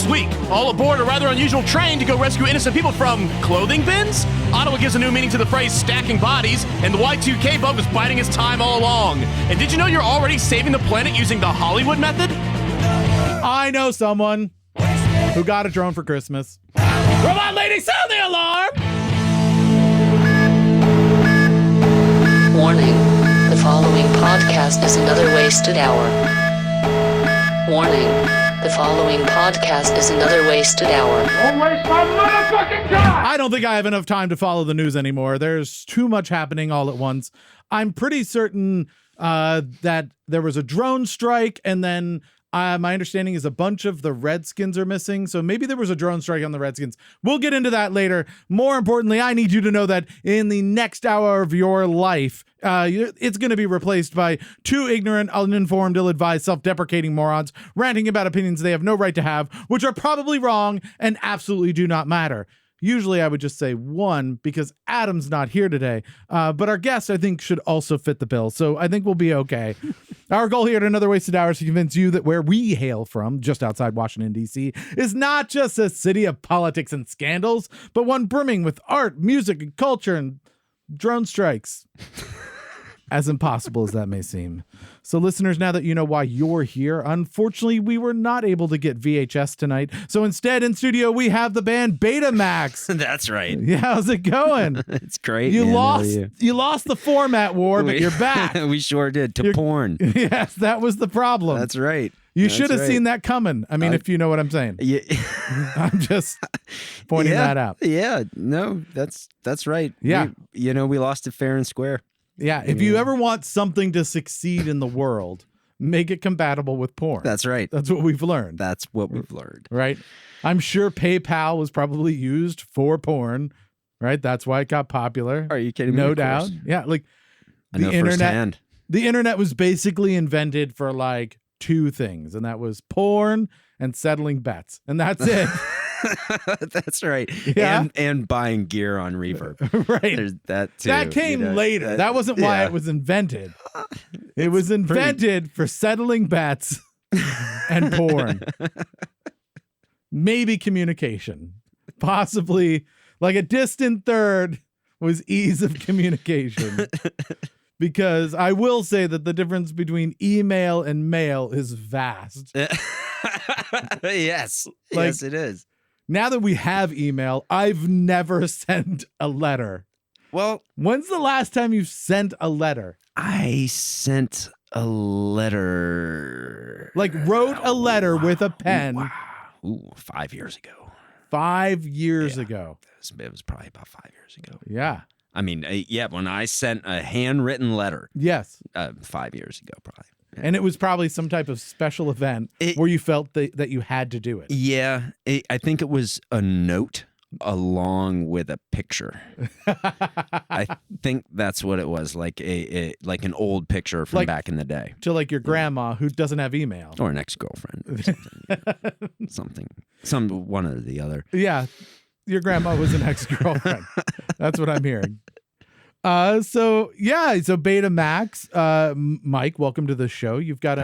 This week, all aboard a rather unusual train to go rescue innocent people from clothing bins? Ottawa gives a new meaning to the phrase stacking bodies, and the Y2K bug was biding his time all along. And did you know you're already saving the planet using the Hollywood method? I know someone who got a drone for Christmas. Robot lady, sound the alarm! Warning. The following podcast is another wasted hour. Warning. The following podcast is another wasted hour. Don't waste my motherfucking time! I don't think I have enough time to follow the news anymore. There's too much happening all at once. I'm pretty certain that there was a drone strike, and then my understanding is a bunch of the Redskins are missing. So maybe there was a drone strike on the Redskins. We'll get into that later. More importantly, I need you to know that in the next hour of your life, it's going to be replaced by two ignorant, uninformed, ill-advised, self-deprecating morons ranting about opinions they have no right to have, which are probably wrong and absolutely do not matter. Usually I would just say one because Adam's not here today, but our guest, I think, should also fit the bill. So I think we'll be okay. Our goal here at Another Wasted Hour is to convince you that where we hail from, just outside Washington, D.C., is not just a city of politics and scandals, but one brimming with art, music, and culture, and drone strikes. As impossible as that may seem. So listeners, now that you know why you're here, unfortunately, we were not able to get VHS tonight. So instead, in studio, we have the band Betamax. That's right. Yeah, how's it going? It's great. You man. lost the format war, but you're back. We sure did. To porn. Yes, that was the problem. That's right. You should have seen that coming. I mean, if you know what I'm saying. Yeah. I'm just pointing that out. Yeah. No, that's right. Yeah. We lost it fair and square. Yeah, if you ever want something to succeed in the world, make it compatible with porn. That's right. That's what we've learned. That's what we've learned. Right? I'm sure PayPal was probably used for porn, right? That's why it got popular. Are you kidding me? No doubt. Yeah, like I know firsthand. The internet was basically invented for like two things, and that was porn and settling bets. And that's it. That's right. Yeah. And buying gear on Reverb. Right. There's that too. That came later. That wasn't why it was invented. It was invented for settling bets and porn. Maybe communication. Possibly like a distant third was ease of communication. Because I will say that the difference between email and mail is vast. Yes. Like, yes, it is. Now that we have email, I've never sent a letter. Well, when's the last time you sent a letter? I sent a letter. Like wrote a letter with a pen. Wow. Ooh, 5 years ago. 5 years ago. It was probably about 5 years ago. Yeah. I mean, when I sent a handwritten letter. Yes. 5 years ago, probably. And it was probably some type of special event where you felt that you had to do it. Yeah. I think it was a note along with a picture. I think that's what it was, like like an old picture from back in the day. To like your grandma who doesn't have email. Or an ex-girlfriend or something. One or the other. Yeah. Your grandma was an ex-girlfriend. That's what I'm hearing. So Betamax, Mike, welcome to the show. You've got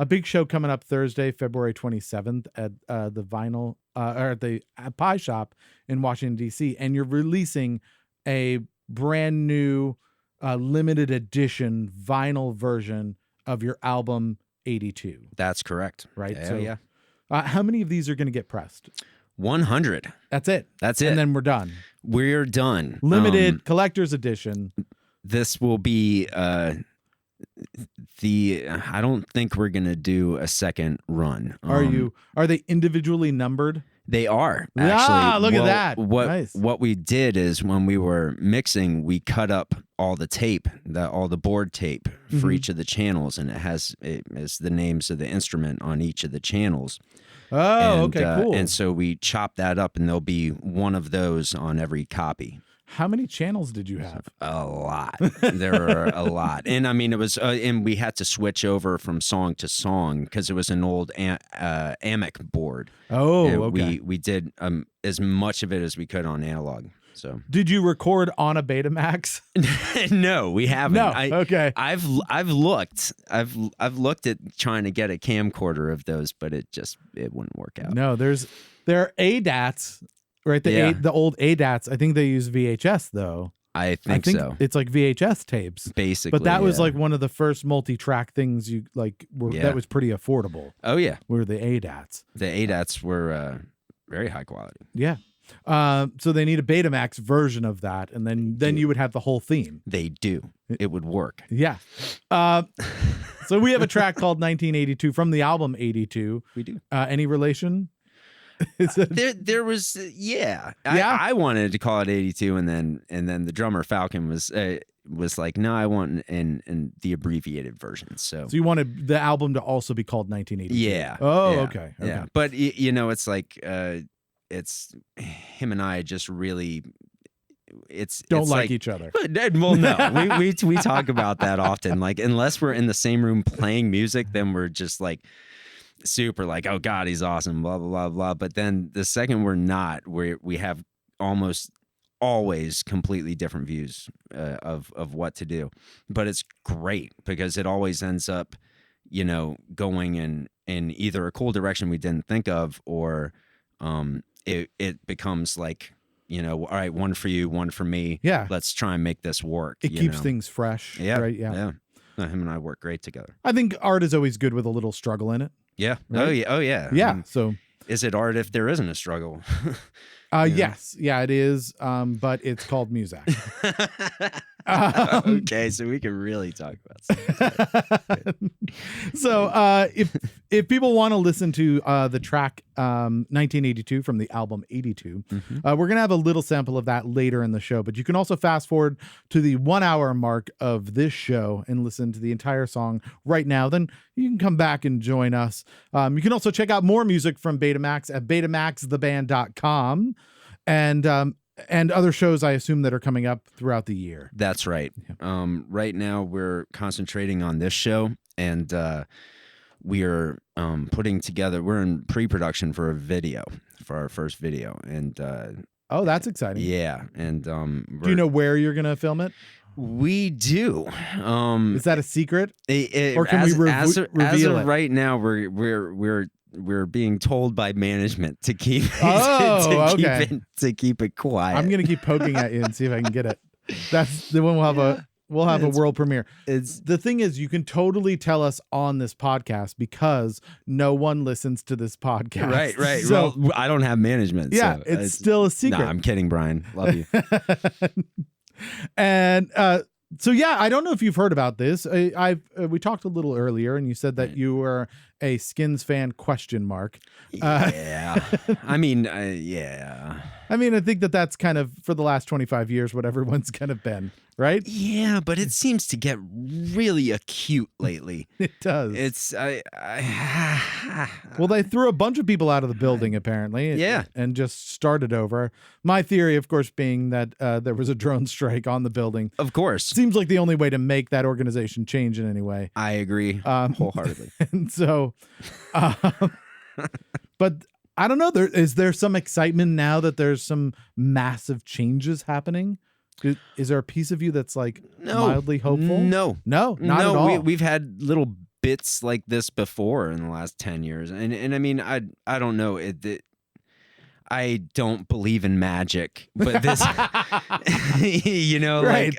a big show coming up Thursday, February 27th at the Vinyl or at the Pie Shop in Washington, D.C. And you're releasing a brand new limited edition vinyl version of your album 82. That's correct. Right? Yeah. How many of these are going to get pressed? 100. That's it. And then we're done. We're done. Limited collector's edition. This will be I don't think we're going to do a second run. Are they individually numbered? They are. Actually. Yeah, look at that. Nice. What we did is when we were mixing, we cut up all the tape, all the board tape for each of the channels, and it is the names of the instrument on each of the channels. Oh, okay, cool. And so we chopped that up, and there'll be one of those on every copy. How many channels did you have? A lot. There were a lot. And I mean, it was, and we had to switch over from song to song because it was an old AMIC board. Oh, and okay. We did as much of it as we could on analog. So Did you record on a Betamax? no, we haven't. No. Okay. I've looked. I've looked at trying to get a camcorder of those, but it wouldn't work out. No, there are ADATs, right? The old ADATs. I think they use VHS though. I think so. It's like VHS tapes, basically. But that was like one of the first multi-track things you like. That was pretty affordable. Oh yeah, were the ADATs. The ADATs were very high quality. Yeah. So they need a Betamax version of that, and then you would have the whole theme. They do. It would work. Yeah. So we have a track called 1982 from the album 82. We do. Any relation? There was I wanted to call it 82, and then the drummer Falcon was like, no, I want in the abbreviated version. So you wanted the album to also be called 1982. Yeah. Oh, yeah, okay. Yeah. But it's like it's him and I just really don't like each other. Well, no, we talk about that often. Like unless we're in the same room playing music, then we're just like super like, oh God, he's awesome, blah blah blah blah. But then the second we're not, we have almost always completely different views of what to do. But it's great because it always ends up, going in either a cool direction we didn't think of, or it becomes like, all right, one for you, one for me. Yeah, let's try and make this work. It keeps things fresh. Yeah, right. Yeah. No, him and I work great together. I think art is always good with a little struggle in it. Yeah. Right? Oh yeah. Yeah. I mean, so is it art if there isn't a struggle? Yes. Yeah, it is. But it's called music. Okay, so we can really talk about something. So if people want to listen to the track 1982 from the album 82, we're gonna have a little sample of that later in the show, but you can also fast forward to the 1 hour mark of this show and listen to the entire song right now. Then you can come back and join us. You can also check out more music from Betamax at betamaxtheband.com and other shows, I assume, that are coming up throughout the year. That's right. Yeah. Right now we're concentrating on this show, and we are putting together. We're in pre-production for a video, for our first video, and oh, that's exciting. Yeah, and do you know where you're gonna film it? We do. Is that a secret, or can we reveal it? Right now, we're being told by management to keep to keep it quiet. I'm gonna keep poking at you and see if I can get it. That's the one we'll have a world premiere. The thing is, you can totally tell us on this podcast because no one listens to this podcast. Right. So well, I don't have management. Yeah, so it's still a secret. Nah, I'm kidding, Brian. Love you. And so yeah, I don't know if you've heard about this. We talked a little earlier, and you said that you were a Skins fan ? Yeah. I mean, yeah. I mean, I think that's kind of, for the last 25 years, what everyone's kind of been, right? Yeah, but it seems to get really acute lately. It does. It's well, they threw a bunch of people out of the building, apparently. Yeah. And just started over. My theory, of course, being that there was a drone strike on the building. Of course. Seems like the only way to make that organization change in any way. I agree wholeheartedly. And so, but I don't know. Is there some excitement now that there's some massive changes happening? Is there a piece of you that's like mildly hopeful? No, not at all. We've had little bits like this before in the last 10 years, and I mean, I don't know I don't believe in magic, but this, right. like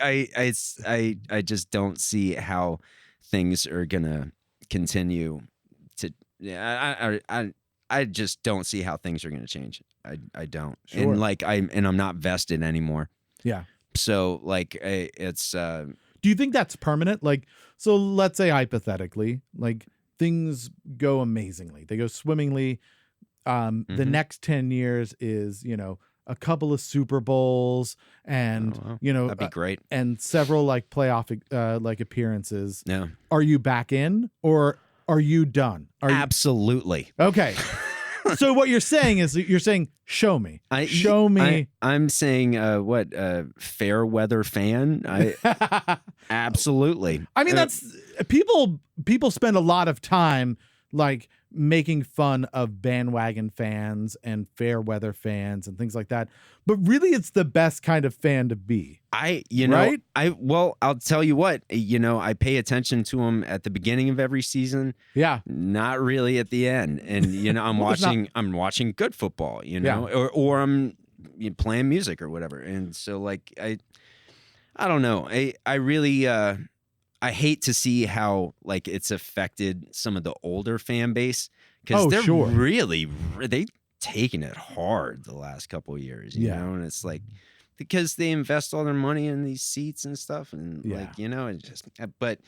I just don't see how things are gonna continue to. I just don't see how things are gonna change. I don't, sure. and I'm not vested anymore. Yeah. So like it's. Do you think that's permanent? Like, so let's say hypothetically, like things go amazingly, they go swimmingly. The next 10 years is, a couple of Super Bowls and, that'd be great. And several like playoff like appearances. Yeah. Are you back in, or are you done? Absolutely. Okay. So what you're saying is that you're saying, show me. Show me. I'm saying fair weather fan. Absolutely. I mean, that's people spend a lot of time like making fun of bandwagon fans and fair weather fans and things like that. But really, it's the best kind of fan to be. Right? I'll tell you what, I pay attention to them at the beginning of every season. Yeah. Not really at the end. And, I'm watching good football, or I'm playing music or whatever. And so like, I don't know. I really, I hate to see how like it's affected some of the older fan base because they're really they've taken it hard the last couple of years, you know, and it's like because they invest all their money in these seats and stuff, and like it just. But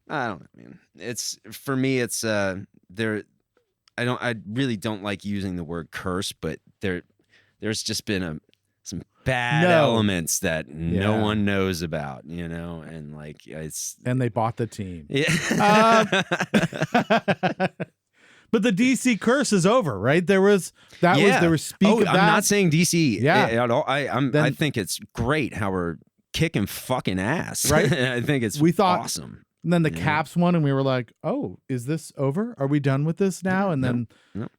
I don't know, man. It's for me, it's there. I really don't like using the word curse, but there's just been some bad elements that no one knows about, and like and they bought the team. Yeah. But the DC curse is over, right? There was speak of that. I'm not saying DC at all. I think it's great how we're kicking fucking ass. Right? I think it's awesome. And then the Caps won, and we were like, "Oh, is this over? Are we done with this now?" And then, you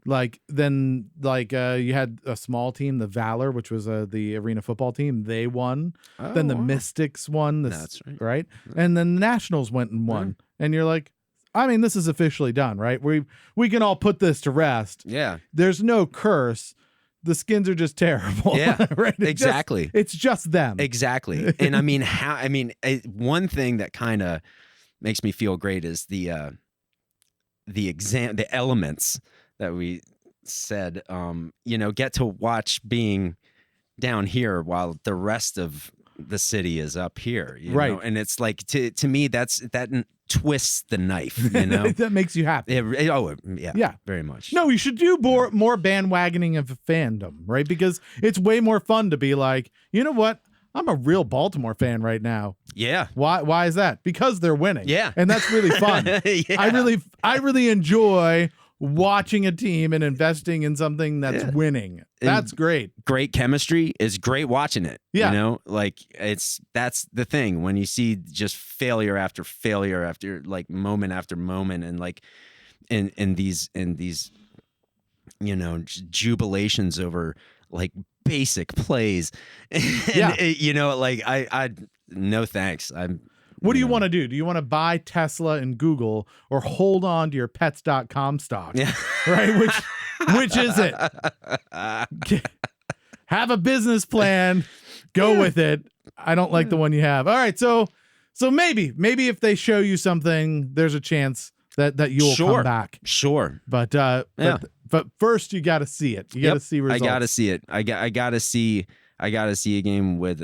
had a small team, the Valor, which was the arena football team. They won. Then the Mystics won. That's right. And then the Nationals went and won. And you're like, I mean, this is officially done, right? We can all put this to rest. Yeah. There's no curse. The Skins are just terrible. Yeah, right. Exactly. It's just them. Exactly. And I mean, one thing that kind of makes me feel great is the elements that we said, get to watch being down here while the rest of the city is up here, right? know? And it's like to me that twists the knife, that makes you happy. Yeah, very much. No, you should do more bandwagoning of fandom, right? Because it's way more fun to be like, you know what? I'm a real Baltimore fan right now. Yeah. Why is that? Because they're winning. Yeah. And that's really fun. Yeah. I really enjoy watching a team and investing in something that's winning. That's great. Great chemistry is great watching it. Yeah. Like that's the thing when you see just failure after like moment after moment and like in these jubilations over like basic plays. And, like I no thanks. What do you want to do? Do you want to buy Tesla and Google or hold on to your pets.com stock? Yeah. Right? Which is it? Have a business plan. Go with it. I don't like the one you have. All right. So maybe if they show you something, there's a chance that you'll come back. Sure. But first you got to see it. You got to see results. I got to see it. I got to see a game with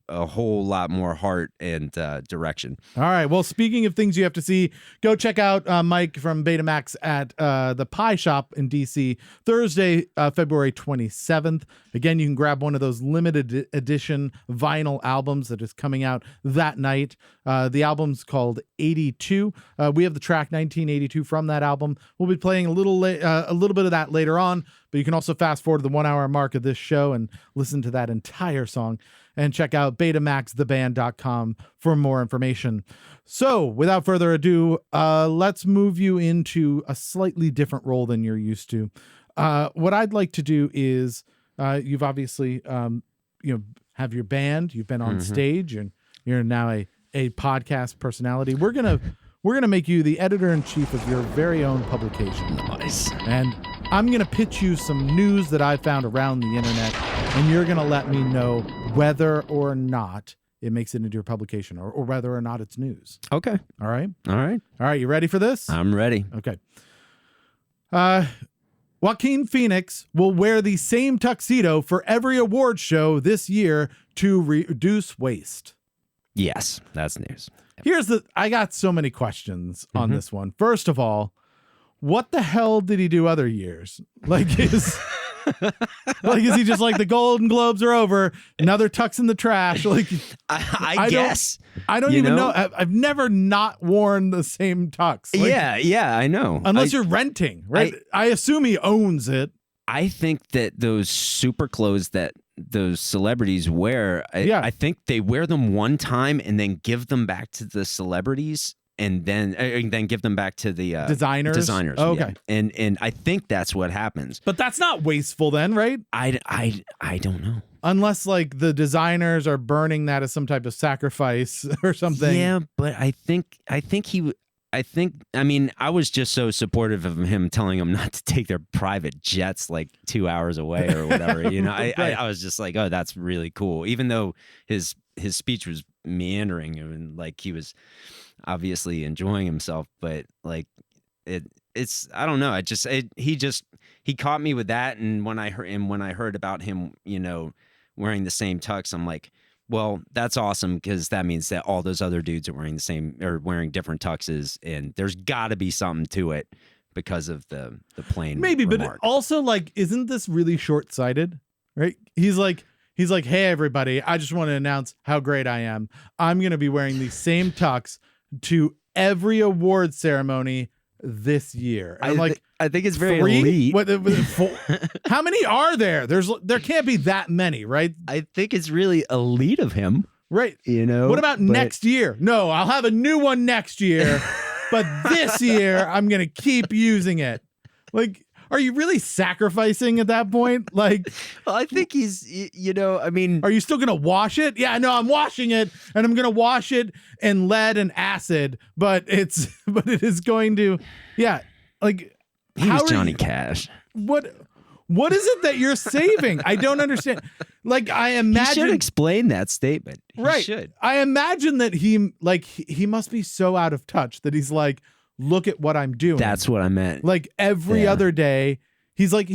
a whole lot more heart and direction. All right. Well, speaking of things you have to see, go check out Mike from Betamax at the Pie Shop in DC Thursday, February 27th. Again, you can grab one of those limited edition vinyl albums that is coming out that night. The album's called 82. We have the track 1982 from that album. We'll be playing a little bit of that later on, but you can also fast forward to the 1 hour mark of this show and listen to that entire song. And check out betamaxtheband.com for more information. So, without further ado, let's move you into a slightly different role than you're used to. What I'd like to do is, you've obviously, have your band. You've been on stage, and you're now a podcast personality. We're gonna make you the editor-in-chief of your very own publication. Nice. And I'm gonna pitch you some news that I found around the internet, and you're gonna let me know whether or not it makes it into your publication, or whether or not it's news. Okay. All right. All right. All right. You ready for this? I'm ready. Okay. Joaquin Phoenix will wear the same tuxedo for every award show this year to reduce waste. Yes, that's news. I got so many questions on this one. First of all, what the hell did he do other years? Like is he just like the Golden Globes are over, another tux in the trash? Like I guess. I don't even know. I've never not worn the same tux. Like, yeah, I know. Unless you're renting, right? I assume he owns it. I think that those super clothes that those celebrities wear, I think they wear them one time and then give them back to the celebrities and then give them back to the Designers? Designers. Oh, yeah. okay. And I think that's what happens. But that's not wasteful then, right? I don't know. Unless like the designers are burning that as some type of sacrifice or something. Yeah, but I mean, I was just so supportive of him telling them not to take their private jets like 2 hours away or whatever. You know, I was just like, oh, that's really cool. Even though his speech was meandering and like he was obviously enjoying himself, but like it's I don't know. He caught me with that, and when I heard about him, you know, wearing the same tux, I'm like, well, that's awesome because that means that all those other dudes are wearing different tuxes, and there's got to be something to it because of the plain Maybe, remark. but also like, isn't this really short-sighted? Right? He's like, hey everybody, I just want to announce how great I am. I'm gonna be wearing the same tux to every award ceremony this year. And I'm like, I think it's very 3? elite. What, 4? How many are there? There can't be that many, right? I think it's really elite of him. Right. You know. What about next year? No, I'll have a new one next year, but this year I'm gonna keep using it. Like, are you really sacrificing at that point? Like, well, I think he's, you know, I mean, are you still gonna wash it? Yeah, no, I'm washing it, and I'm gonna wash it in lead and acid, but it is going to, yeah, like. He was Johnny Cash. What is it that you're saving? I don't understand. Like, I imagine he should explain that statement. He should. I imagine that he must be so out of touch that he's like, look at what I'm doing. That's what I meant. Like every other day, he's like,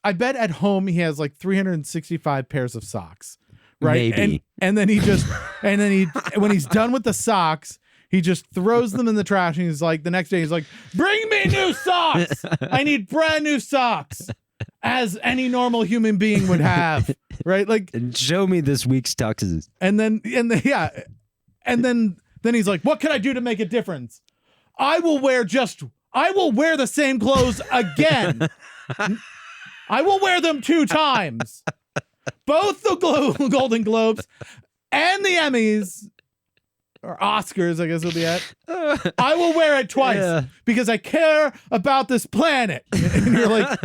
I bet at home he has like 365 pairs of socks. Right. Maybe. And then when he's done with the socks, he just throws them in the trash, and he's like, the next day he's like, bring me new socks. I need brand new socks, as any normal human being would have, right? Like, and show me this week's tuxes. And then he's like, what can I do to make a difference? I will wear the same clothes again. I will wear them 2 times. Both the Golden Globes and the Emmys. Or Oscars, I guess it'll be at. I will wear it twice because I care about this planet. And you're like,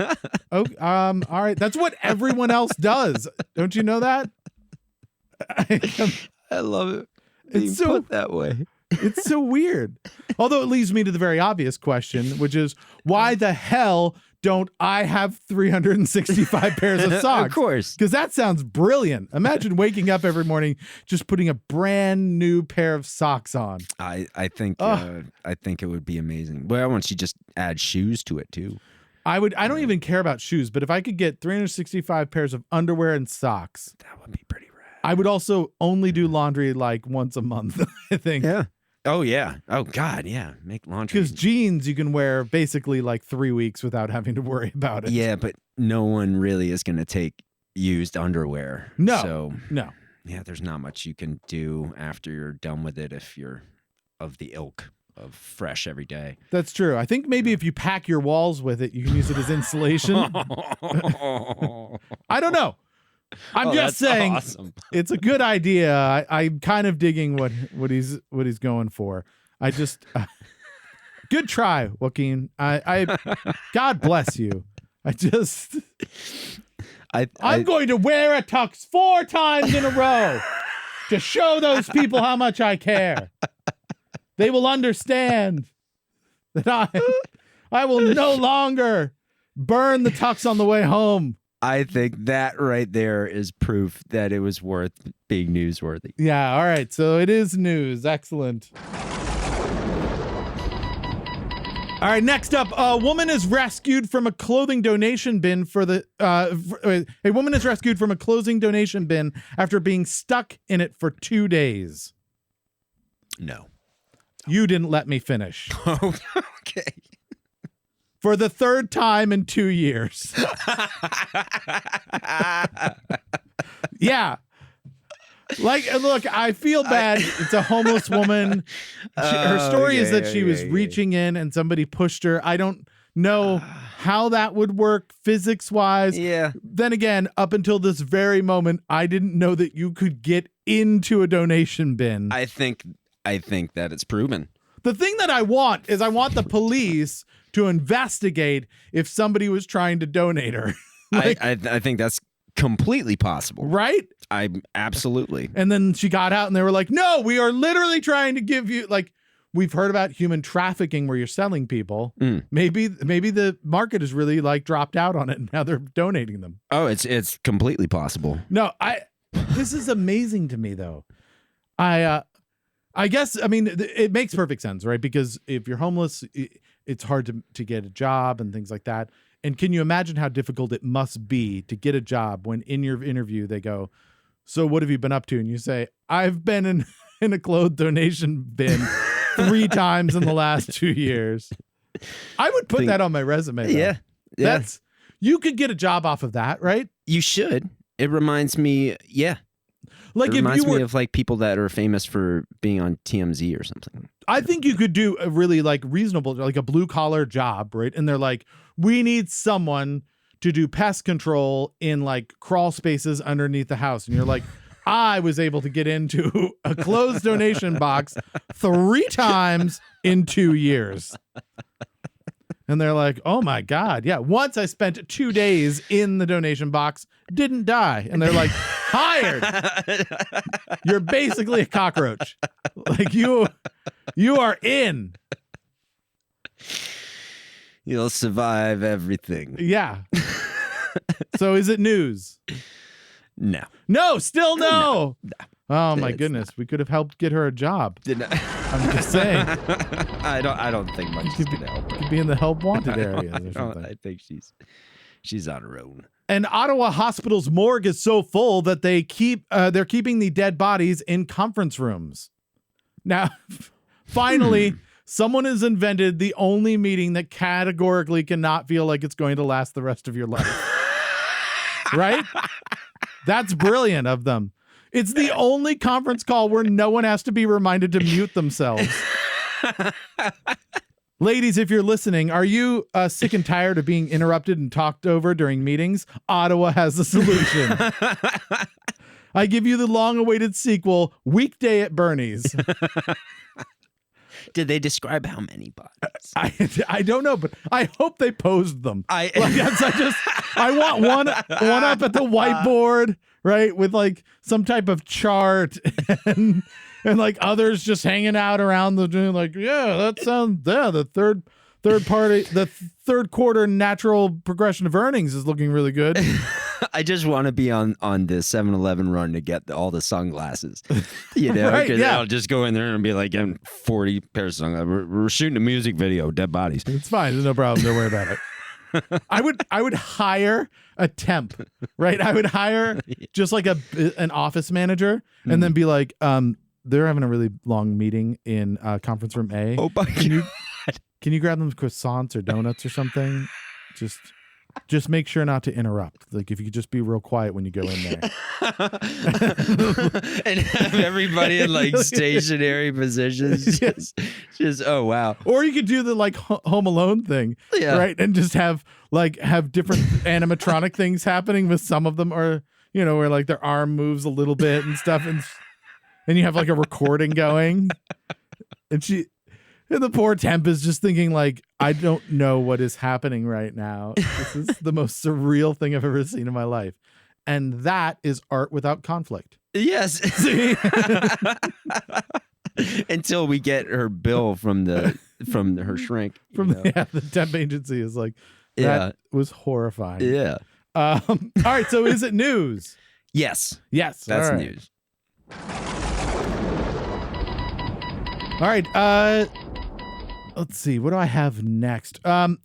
oh, all right. That's what everyone else does. Don't you know that? I love it. It's so put that way. It's so weird. Although it leads me to the very obvious question, which is, why the hell don't I have 365 pairs of socks? Of course. Because that sounds brilliant. Imagine waking up every morning just putting a brand new pair of socks on. I think it would be amazing. Well, once you just add shoes to it too. I don't even care about shoes, but if I could get 365 pairs of underwear and socks, that would be pretty rad. I would also only do laundry like once a month, I think. Yeah. Oh, yeah. Oh, God, yeah. Make laundry. Because jeans you can wear basically like 3 weeks without having to worry about it. Yeah, but no one really is going to take used underwear. No. So, no. Yeah, there's not much you can do after you're done with it if you're of the ilk of fresh every day. That's true. I think maybe if you pack your walls with it, you can use it as insulation. I don't know. I'm just saying, awesome. It's a good idea. I'm kind of digging what he's going for. I just good try, Joaquin. I God bless you. I'm going to wear a tux 4 times in a row to show those people how much I care. They will understand that I will no longer burn the tux on the way home. I think that right there is proof that it was worth being newsworthy. Yeah, all right. So it is news. Excellent. All right, next up, a woman is rescued from a clothing donation bin a woman is rescued from a clothing donation bin after being stuck in it for 2 days. No. You didn't let me finish. Okay. For the 3rd time in 2 years. Yeah. Like, look, I feel bad. It's a homeless woman. Her story is that she was reaching in and somebody pushed her. I don't know how that would work physics-wise. Yeah. Then again, up until this very moment, I didn't know that you could get into a donation bin. I think that it's proven. The thing that I want is I want the police to investigate if somebody was trying to donate her. I think that's completely possible. Right? Absolutely. And then she got out and they were like, no, we are literally trying to give you, like, we've heard about human trafficking where you're selling people. Maybe the market has really like dropped out on it and now they're donating them. Oh, it's completely possible. No, this is amazing to me though. I guess, I mean, it makes perfect sense, right? Because if you're homeless, it's hard to get a job and things like that. And can you imagine how difficult it must be to get a job when in your interview they go, so what have you been up to? And you say, I've been in a clothes donation bin 3 times in the last 2 years. I would put that on my resume. Though. Yeah. You could get a job off of that, right? You should. It reminds me, Like it if reminds you were, me of like people that are famous for being on TMZ or something. I think you could do a really like reasonable, like a blue collar job, right? And they're like, we need someone to do pest control in like crawl spaces underneath the house. And you're like, I was able to get into a closed donation box 3 times in 2 years. And they're like, oh my God. Yeah. Once I spent 2 days in the donation box, didn't die. And they're like, hired. You're basically a cockroach. Like you are in. You'll survive everything. Yeah. So is it news? No. No, still no. No. Oh my It's goodness. We could have helped get her a job. Didn't I'm just saying. I don't think much is gonna help her. Could be in the help wanted areas or something. I think she's on her own. An Ottawa hospital's morgue is so full that they're keeping the dead bodies in conference rooms. Now, finally, someone has invented the only meeting that categorically cannot feel like it's going to last the rest of your life. Right? That's brilliant of them. It's the only conference call where no one has to be reminded to mute themselves. Ladies, if you're listening, are you sick and tired of being interrupted and talked over during meetings? Ottawa has the solution. I give you the long-awaited sequel, Weekday at Bernie's. Did they describe how many bodies? I don't know, but I hope they posed them. I want one up at the whiteboard, right, with like some type of chart and like others just hanging out around the like, yeah, that sounds the third quarter natural progression of earnings is looking really good. I just want to be on the 7-Eleven run to get all the sunglasses, you know, Right, because yeah. I'll just go in there and be like, getting 40 pairs of sunglasses. We're shooting a music video, dead bodies. It's fine. There's no problem. Don't worry about it. I would hire a temp, right? I would hire just like an office manager and then be like, they're having a really long meeting in conference room A. Oh, my God. Can you grab them croissants or donuts or something? Just make sure not to interrupt. Like if you could just be real quiet when you go in there. And have everybody in like stationary positions. Just oh wow. Or you could do the like Home Alone thing, right? And just have different animatronic things happening with some of them, or you know, where like their arm moves a little bit and stuff, and you have like a recording going, and the poor temp is just thinking like, I don't know what is happening right now. This is the most surreal thing I've ever seen in my life. And that is art without conflict. Yes. Until we get her bill from her shrink. The temp agency is like, that was horrifying. Yeah. All right. So is it news? Yes. Yes. That's all right. news. All right. Let's see. What do I have next?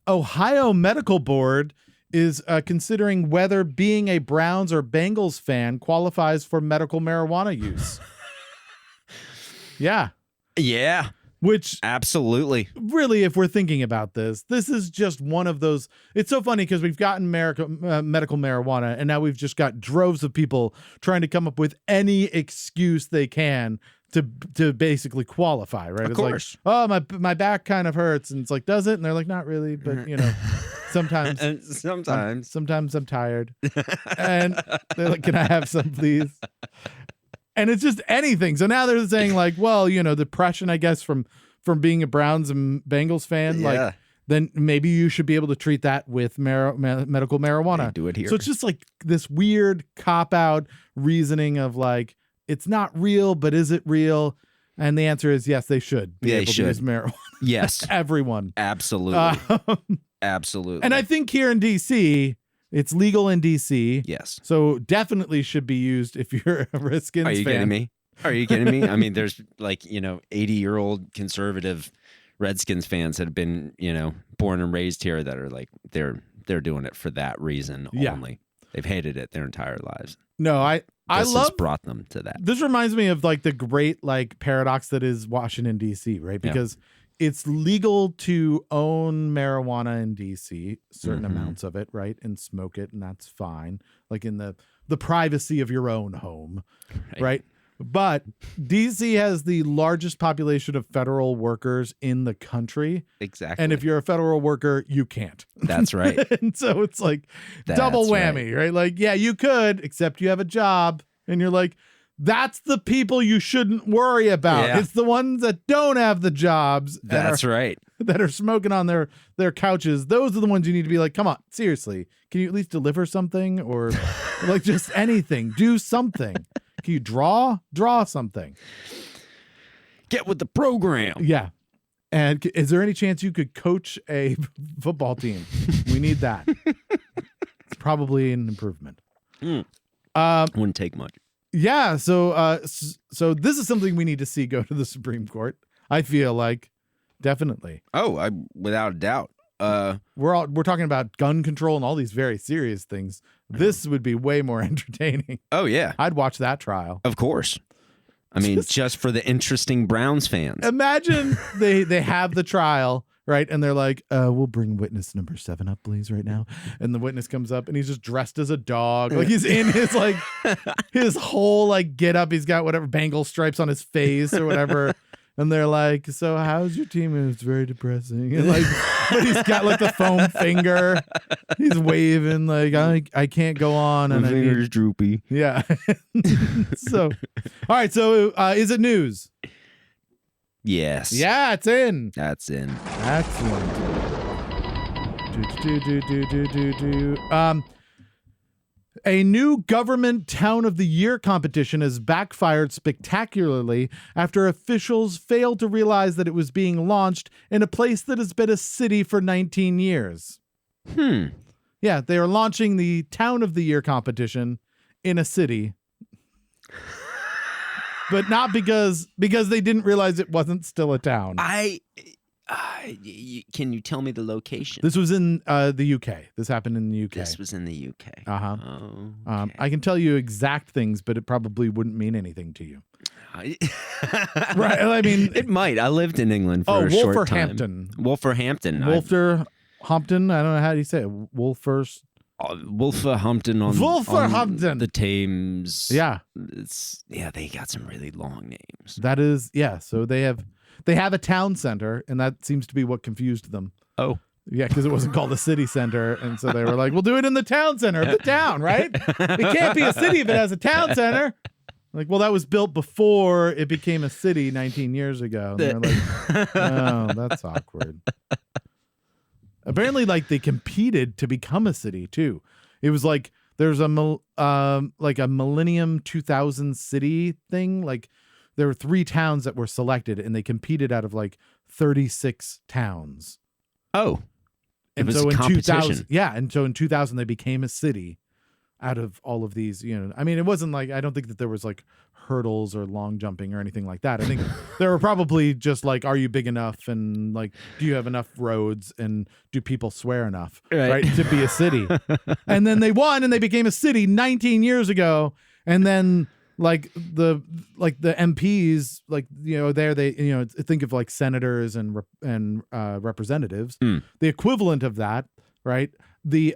Ohio Medical Board is considering whether being a Browns or Bengals fan qualifies for medical marijuana use. Yeah. Yeah. Which absolutely. Really, if we're thinking about this is just one of those. It's so funny because we've gotten medical marijuana, and now we've just got droves of people trying to come up with any excuse they can to basically qualify, right? Of course. Like, oh, my back kind of hurts, and it's like, does it? And they're like, not really, but you know, sometimes I'm tired, and they're like, can I have some, please? And it's just anything. So now they're saying like, well, you know, depression, I guess, from from being a Browns and Bengals fan, like then maybe you should be able to treat that with medical marijuana. They do it here. So it's just like this weird cop-out reasoning of like, it's not real, but is it real? And the answer is yes, they should be able to use marijuana. Yes. Everyone. Absolutely. Absolutely. And I think here in D.C., it's legal in D.C. Yes. So definitely should be used if you're a Redskins fan. Are you kidding me? Are you kidding me? I mean, there's like, 80-year-old conservative Redskins fans that have been, born and raised here that are like, they're doing it for that reason only. They've hated it their entire lives. No, I This love has brought them to that. This reminds me of like the great like paradox that is Washington D.C., right? Because it's legal to own marijuana in D.C., certain amounts of it, right? And smoke it, and that's fine. Like in the privacy of your own home, right? But D.C. has the largest population of federal workers in the country. Exactly. And if you're a federal worker, you can't. That's right. And so it's like double whammy, right? Like, yeah, you could, except you have a job. And you're like, that's the people you shouldn't worry about. Yeah. It's the ones that don't have the jobs. That's right. That are smoking on their couches. Those are the ones you need to be like, come on, seriously. Can you at least deliver something or like just anything? Do something. Can you draw something? Get with the program. Yeah. And is there any chance you could coach a football team? We need that. It's probably an improvement. Wouldn't take much. Yeah. So this is something we need to see go to the Supreme Court. I feel like definitely. Oh, without a doubt. We're talking about gun control and all these very serious things. This would be way more entertaining. Oh yeah, I'd watch that trial. Of course. I mean, just for the interesting Browns fans. Imagine they have the trial, right? And they're like, we'll bring witness number 7 up, please, right now. And the witness comes up and he's just dressed as a dog. Like he's in his like his whole like get up. He's got whatever Bengal stripes on his face or whatever. And they're like, so how's your team? And it's very depressing. And like, but he's got like the foam finger. He's waving like, I can't go on. And my finger's droopy. Yeah. So, all right. So is it news? Yes. Yeah, it's in. That's in. Excellent. A new government town of the year competition has backfired spectacularly after officials failed to realize that it was being launched in a place that has been a city for 19 years. Yeah, they are launching the town of the year competition in a city. But not because they didn't realize it wasn't still a town. Can you tell me the location? This was in the UK. This happened in the UK. This was in the UK. Uh-huh. Oh, okay. I can tell you exact things, but it probably wouldn't mean anything to you. Right? I mean, it might. I lived in England for a short time. Wolverhampton. Wolverhampton. Wolverhampton. I don't know how do you say it. Wolverhampton on the Thames. Yeah. They got some really long names. That is, yeah. So they have a town center, and that seems to be what confused them. Oh. Yeah, because it wasn't called the city center. And so they were like, we'll do it in the town center of the town, right? It can't be a city if it has a town center. Like, well, that was built before it became a city 19 years ago. And they're like, oh, that's awkward. Apparently, like, they competed to become a city, too. It was like, there's a Millennium 2000 city thing. Like, there were 3 towns that were selected, and they competed out of, like, 36 towns. Oh. And it was so a in competition. 2000, yeah, and so in 2000 they became a city out of all of these, I mean, it wasn't like, I don't think that there was like hurdles or long jumping or anything like that. I think there were probably just like, are you big enough? And like, do you have enough roads? And do people swear enough, right to be a city? And then they won and they became a city 19 years ago. And then like the MPs, like, there they, think of like senators and representatives, the equivalent of that, right? The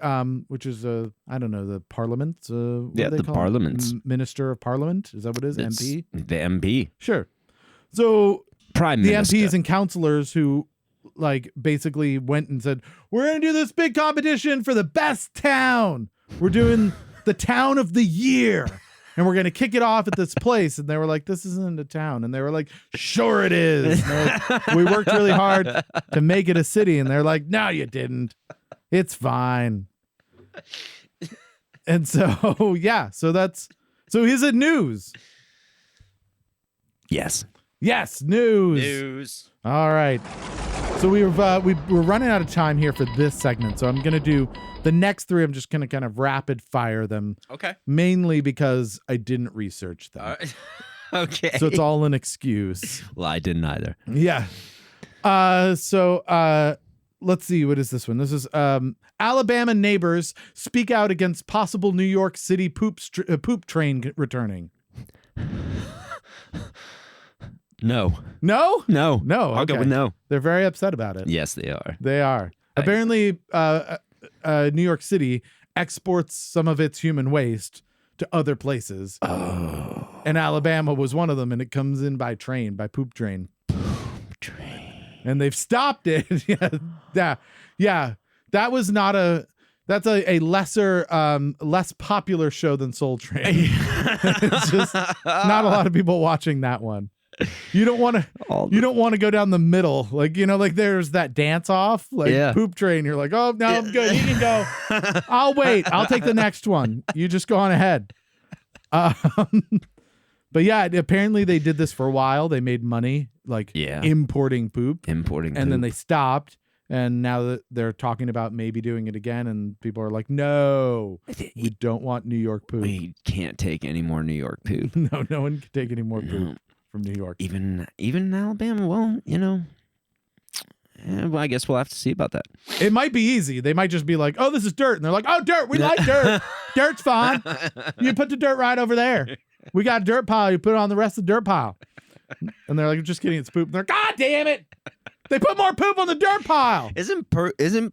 which is I don't know, the parliament. What do they the call parliaments. Minister of Parliament, is that what it is? MP. The MP. Sure. So Prime Minister. The MPs and councilors who like basically went and said, we're going to do this big competition for the best town. We're doing the town of the year. and we're going to kick it off at this place. And they were like, this isn't a town. And they were like, sure it is. And they're like, we worked really hard to make it a city. And they're like, no, you didn't. It's fine. And so, yeah, so is it news? Yes. Yes, news. News. All right. So we're running out of time here for this segment. So I'm going to do the next three. I'm just going to kind of rapid fire them. Okay. Mainly because I didn't research them. Okay. So it's all an excuse. Well, I didn't either. Yeah. Let's see. What is this one? This is Alabama neighbors speak out against possible New York City poop train returning. No. No? No. No. I'll go with no. They're very upset about it. Yes, they are. They are. Apparently, New York City exports some of its human waste to other places. Oh. And Alabama was one of them, and it comes in by train, by poop train. Poop train. And they've stopped it. Yeah. That was not that's a lesser, less popular show than Soul Train. It's just not a lot of people watching that one. You don't want to go down the middle. Like, like there's that dance off, like Poop Train. You're like, oh, no, I'm good. You can go. I'll wait. I'll take the next one. You just go on ahead. But yeah, apparently they did this for a while. They made money, importing poop. And then they stopped. And now that they're talking about maybe doing it again, and people are like, no, we don't want New York poop. We can't take any more New York poop. No one can take any more poop from New York. Even in Alabama, well, well, I guess we'll have to see about that. It might be easy. They might just be like, oh, this is dirt. And they're like, oh, dirt. We like dirt. Dirt's fine. You put the dirt right over there. We got a dirt pile. You put it on the rest of the dirt pile. And they're like, just kidding. It's poop. And they're, God damn it. They put more poop on the dirt pile. Isn't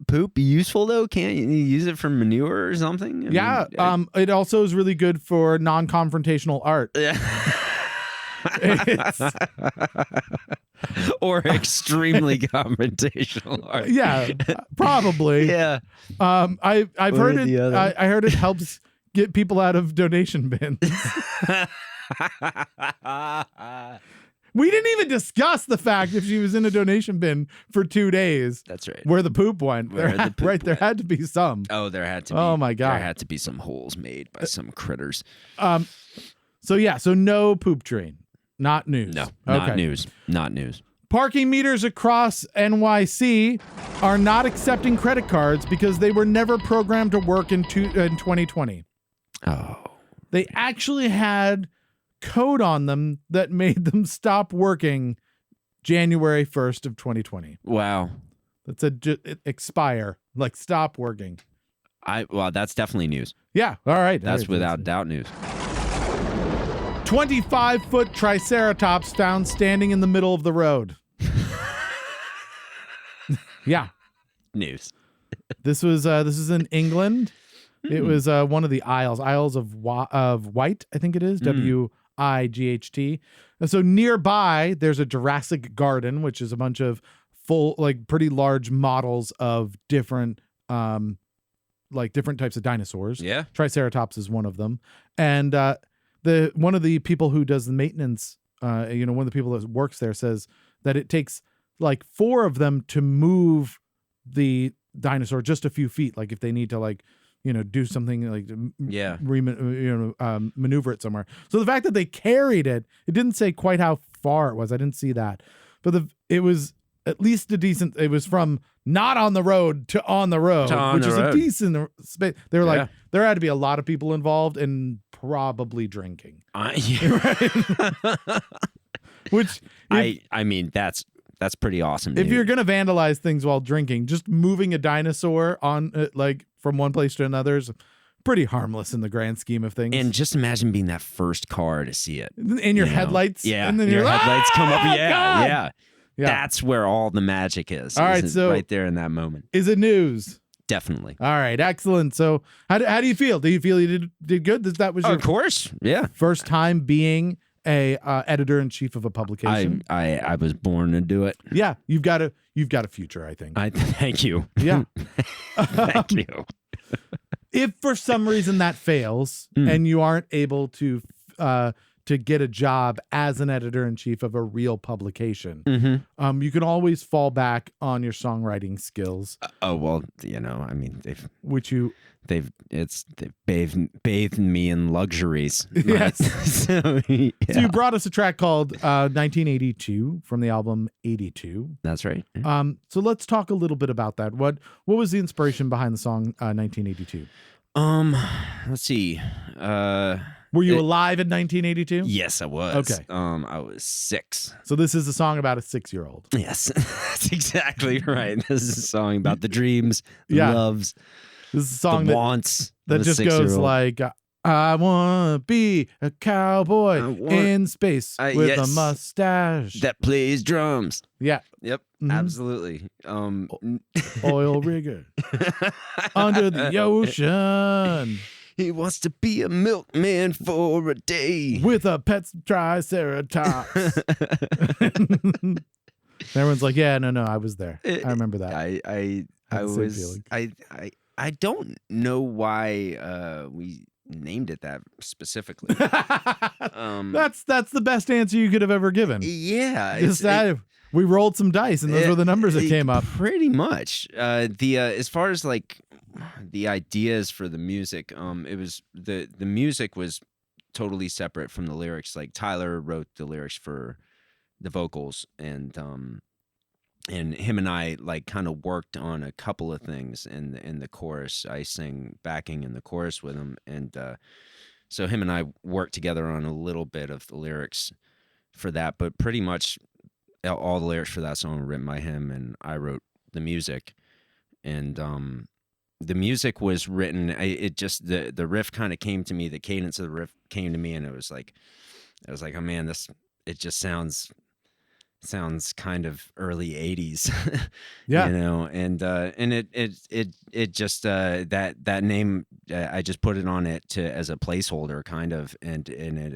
poop useful though? Can't you use it for manure or something? I mean, it also is really good for non-confrontational art. Or extremely confrontational art. Yeah, probably. Yeah. I've heard it. I heard it helps get people out of donation bins. We didn't even discuss the fact if she was in a donation bin for 2 days. That's right. Where the poop went. There had to be some. Oh, there had to be. Oh my God. There had to be some holes made by some critters. So no poop train. Not news. No, not news. Not news. Parking meters across NYC are not accepting credit cards because they were never programmed to work in 2020. Oh. They actually had code on them that made them stop working January 1st of 2020. Wow. That's expire, like stop working. Well, that's definitely news. Yeah. All right. That's without doubt news. 25-foot triceratops found standing in the middle of the road. Yeah. News. This is in England. It was one of the Isles of Wight, I think it is, WIGHT. And so nearby, there's a Jurassic Garden, which is a bunch of pretty large models of different types of dinosaurs. Yeah. Triceratops is one of them. And one of the people who does the maintenance, one of the people that works there says that it takes like 4 of them to move the dinosaur just a few feet. Like if they need to do something like maneuver it somewhere. So the fact that they carried it didn't say quite how far it was. I didn't see that, but it was at least a decent. It was from not on the road to on the road, which is a decent space. They were like, there had to be a lot of people involved and probably drinking. Which I mean that's pretty awesome. If you're gonna vandalize things while drinking, just moving a dinosaur on from one place to another is pretty harmless in the grand scheme of things. And just imagine being that first car to see it. And your headlights. Yeah. And then your headlights come up. Yeah. That's where all the magic is. All right. So right there in that moment. Is it news? Definitely. All right. Excellent. So how do you feel? Do you feel you did good? That was your of course. Yeah. First time being a editor-in-chief of a publication. I was born to do it. Yeah. You've got a future, I think. Thank you. Yeah. Thank you. If for some reason that fails and you aren't able to get a job as an editor-in-chief of a real publication, you can always fall back on your songwriting skills. Oh, well, I mean, they've bathed me in luxuries. Yes. So So you brought us a track called 1982 from the album 82. That's right. So let's talk a little bit about that. What was the inspiration behind the song 1982? Let's see. Were you alive in 1982? Yes, I was. Okay. I was 6. So this is a song about a 6-year-old. Yes, that's exactly right. This is a song about the dreams, the loves, This is a song the wants that of a just goes 6-year-old. like, I want to be a cowboy in space with a mustache. that plays drums. Yeah. Yep, Mhm. absolutely. Oil rigger under the ocean He wants to be a milkman for a day. with a pet triceratops. Everyone's like, yeah, no, I was there. I remember that. I Had the same was feeling. I don't know why we named it that specifically. That's the best answer you could have ever given. Yeah, Just we rolled some dice and those were the numbers that came up. Pretty much. As far as like the ideas for the music, it was the music was totally separate from the lyrics. Like Tyler wrote the lyrics for the vocals, and him and I like kind of worked on a couple of things in the chorus. I sang backing in the chorus with him, and so him and I worked together on a little bit of the lyrics for that. But pretty much all the lyrics for that song were written by him, and I wrote the music. And the music was written. It just the riff kind of came to me. The cadence of the riff came to me, and I was like, oh man, it just sounds kind of early 80s. Yeah. And it just that name, I just put it on it as a placeholder kind of, and it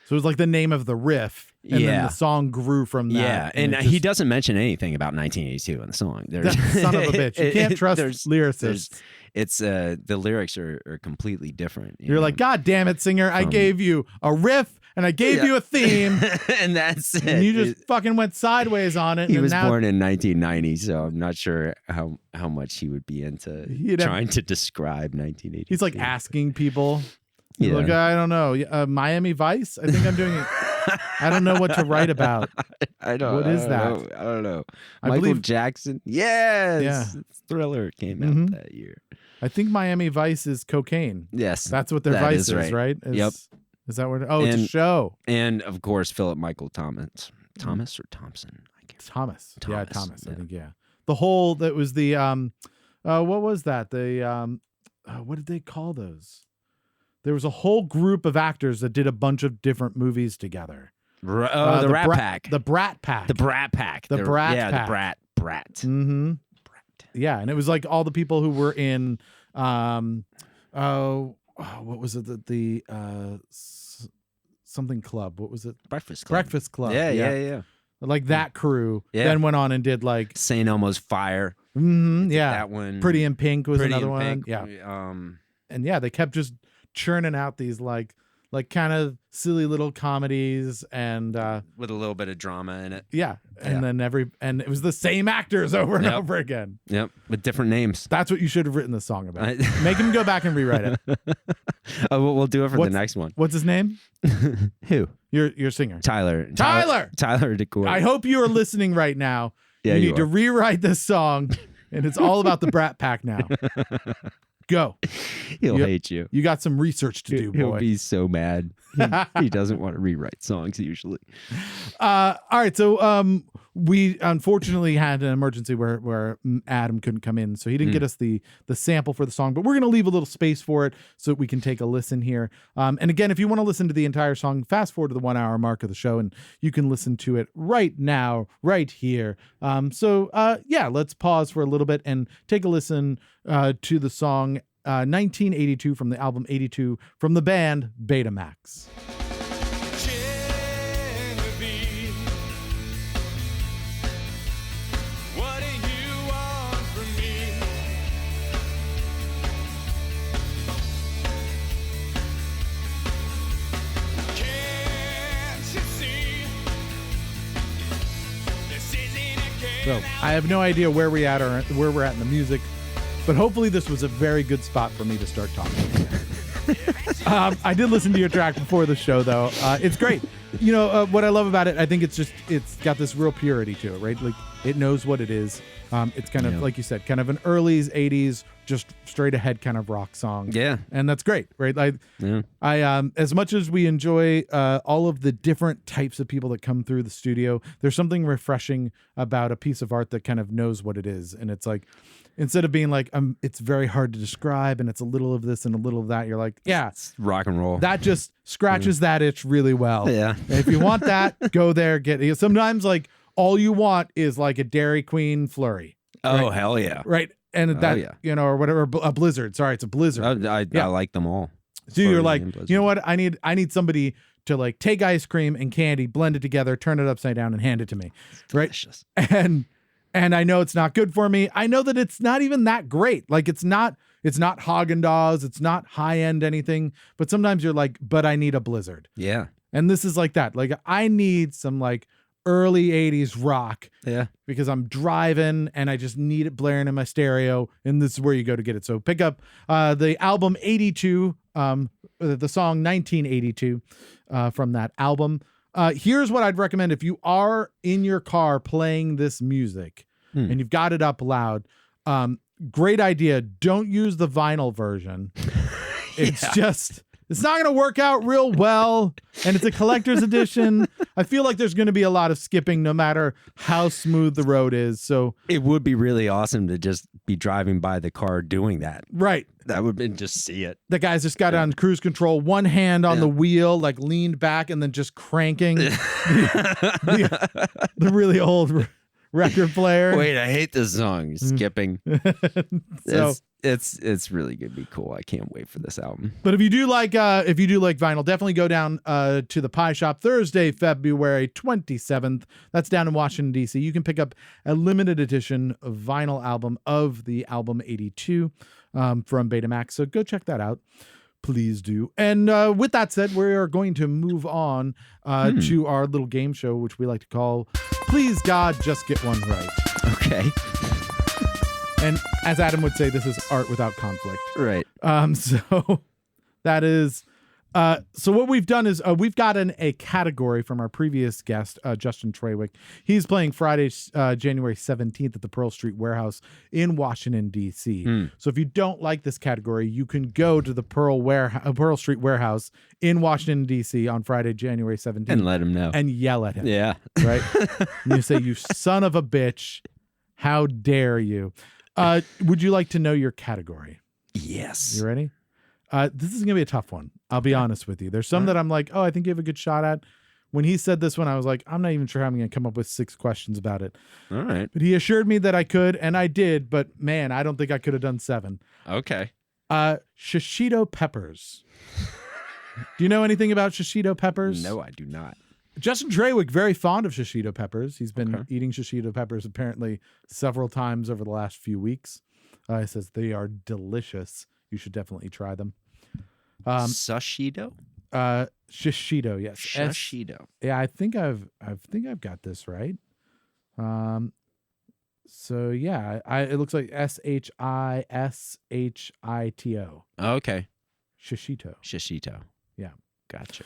So it was like the name of the riff, and then the song grew from that. yeah, and he doesn't mention anything about 1982 in the song. That son of a bitch. You can't trust lyricists. It's the lyrics are completely different. You're like, God damn it, singer! I gave you a riff and I gave you a theme, and that's it. and you just fucking went sideways on it. He and was now, born in 1990, so I'm not sure how much he would be into trying to describe 1980. He's like asking people. He's Yeah. like, I don't know, Miami Vice. I think I'm doing it. I don't know what to write about. I don't. What is that? I don't know. I Michael believe- Jackson. Yes. Yeah. Thriller came out Mhm. that year. I think Miami Vice is cocaine. Yes. That's what their That vice is is, right? Yep. Is that what? Oh, it's a And- show. And of course, Philip Michael Thomas or Thompson. I can't. Thomas. Yeah, Thomas, Thomas. I yeah. think, yeah. The whole, that was the, what was that? The, what did they call those? There was a whole group of actors that did a bunch of different movies together. The Rat Pack. The Brat Pack. The Brat Pack. The Brat Yeah, Pack. the Brat. Mm-hmm. Brat. Yeah, and it was like all the people who were in, what was it? The something club. What was it? Breakfast Club. Breakfast Club. Yeah. Like that crew Yeah. then went on and did like, St. Elmo's Fire. yeah. That one. Pretty in Pink was Pretty another in one. Pink. Yeah. And yeah, they kept just churning out these like kind of silly little comedies and with a little bit of drama in it. yeah. And Yeah. then and it was the same actors over and Yep. over again. Yep. With different names. That's what you should have written the song about. I- Make him go back and rewrite it. Oh, we'll do it for What's- the next one. What's his name? Who? Your singer. Tyler. Tyler! Tyler DeCourt. I hope you are listening right now. Yeah, you you need to are. rewrite this song, and it's all about the Brat Pack now. Go. He'll Yep. hate you. You got some research to do, He'll boy. be so mad. He doesn't want to rewrite songs usually. All right, so we unfortunately had an emergency where Adam couldn't come in, so he didn't get us the sample for the song, but we're going to leave a little space for it so that we can take a listen here. And again, if you want to listen to the entire song, fast forward to the 1 hour mark of the show, and you can listen to it right now, right here. So let's pause for a little bit and take a listen to the song 1982 from the album 82 from the band Betamax. Genevieve, what do you want from me? So I have no idea where we're at in the music, but hopefully this was a very good spot for me to start talking. I did listen to your track before the show, though. It's great. You know, what I love about it, I think it's got this real purity to it, right? Like, it knows what it is. It's kind of, like you said, kind of an early 80s, just straight ahead kind of rock song. Yeah. And that's great, right? I as much as we enjoy all of the different types of people that come through the studio, there's something refreshing about a piece of art that kind of knows what it is. And it's like, instead of being like, it's very hard to describe and it's a little of this and a little of that, you're like, yeah, it's rock and roll. That just scratches that itch really well. Yeah. And if you want that, go there, get it. Sometimes like all you want is like a Dairy Queen flurry. Oh, right? hell yeah. Right. And that, you know, or whatever, a Blizzard. Sorry, it's a Blizzard. I like them all. So you're like, you know what? I need somebody to like take ice cream and candy, blend it together, turn it upside down and hand it to me. Delicious. Right. And I know it's not good for me. I know that it's not even that great. Like it's not Haagen-Dazs. It's not high end anything, but sometimes you're like, but I need a Blizzard. Yeah. And this is like that. Like I need some like early 80s rock. Yeah. Because I'm driving and I just need it blaring in my stereo. And this is where you go to get it. So pick up the album 82, the song 1982 from that album. Here's what I'd recommend if you are in your car playing this music and you've got it up loud. Great idea. Don't use the vinyl version. It's not going to work out real well. And it's a collector's edition. I feel like there's going to be a lot of skipping no matter how smooth the road is. So it would be really awesome to just be driving by the car doing that. Right. That would be just see it. The guy's just got on cruise control, one hand on the wheel, like leaned back and then just cranking the really old record player. Wait, I hate this song. Skipping. So it's really gonna be cool. I can't wait for this album. But if you do like vinyl, definitely go down to the Pie Shop Thursday, February 27th. That's down in Washington, D.C. You can pick up a limited edition vinyl album of the album 82 from Betamax. So go check that out. Please do. And with that said, we are going to move on to our little game show, which we like to call Please God, Just Get One Right. Okay. And as Adam would say, this is art without conflict. Right. So that is, so what we've done is we've gotten a category from our previous guest, Justin Trawick. He's playing Friday, January 17th at the Pearl Street Warehouse in Washington, D.C. So if you don't like this category, you can go to the Pearl Street Warehouse in Washington, D.C. on Friday, January 17th. And let him know. And yell at him. Yeah. Right? And you say, you son of a bitch, how dare you? Would you like to know your category? Yes. You ready? This is going to be a tough one. I'll be honest with you. There's some that I'm like, oh, I think you have a good shot at. When he said this one, I was like, I'm not even sure how I'm going to come up with 6 questions about it. All right. But he assured me that I could, and I did. But man, I don't think I could have done 7. Okay. Shishito peppers. Do you know anything about shishito peppers? No, I do not. Justin Trawick, very fond of shishito peppers. He's been eating shishito peppers apparently several times over the last few weeks. He says they are delicious. You should definitely try them. Sashito? Shishito, yes. Shishito. Yeah, I think I've got this right. So yeah, it looks like Shishito. Okay. Shishito. Yeah. Gotcha.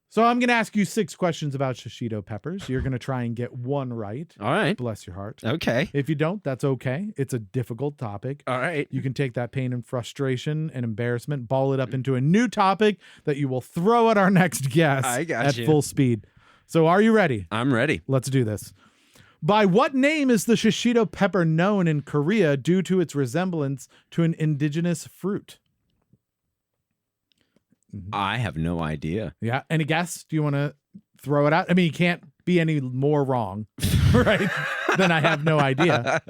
So I'm going to ask you 6 questions about shishito peppers. You're going to try and get 1 right. All right. Bless your heart. Okay. If you don't, that's okay. It's a difficult topic. All right. You can take that pain and frustration and embarrassment, ball it up into a new topic that you will throw at our next guest at full speed. So are you ready? I'm ready. Let's do this. By what name is the shishito pepper known in Korea due to its resemblance to an indigenous fruit? I have no idea. Yeah. Any guess? Do you want to throw it out? I mean, you can't be any more wrong, right? Then I have no idea.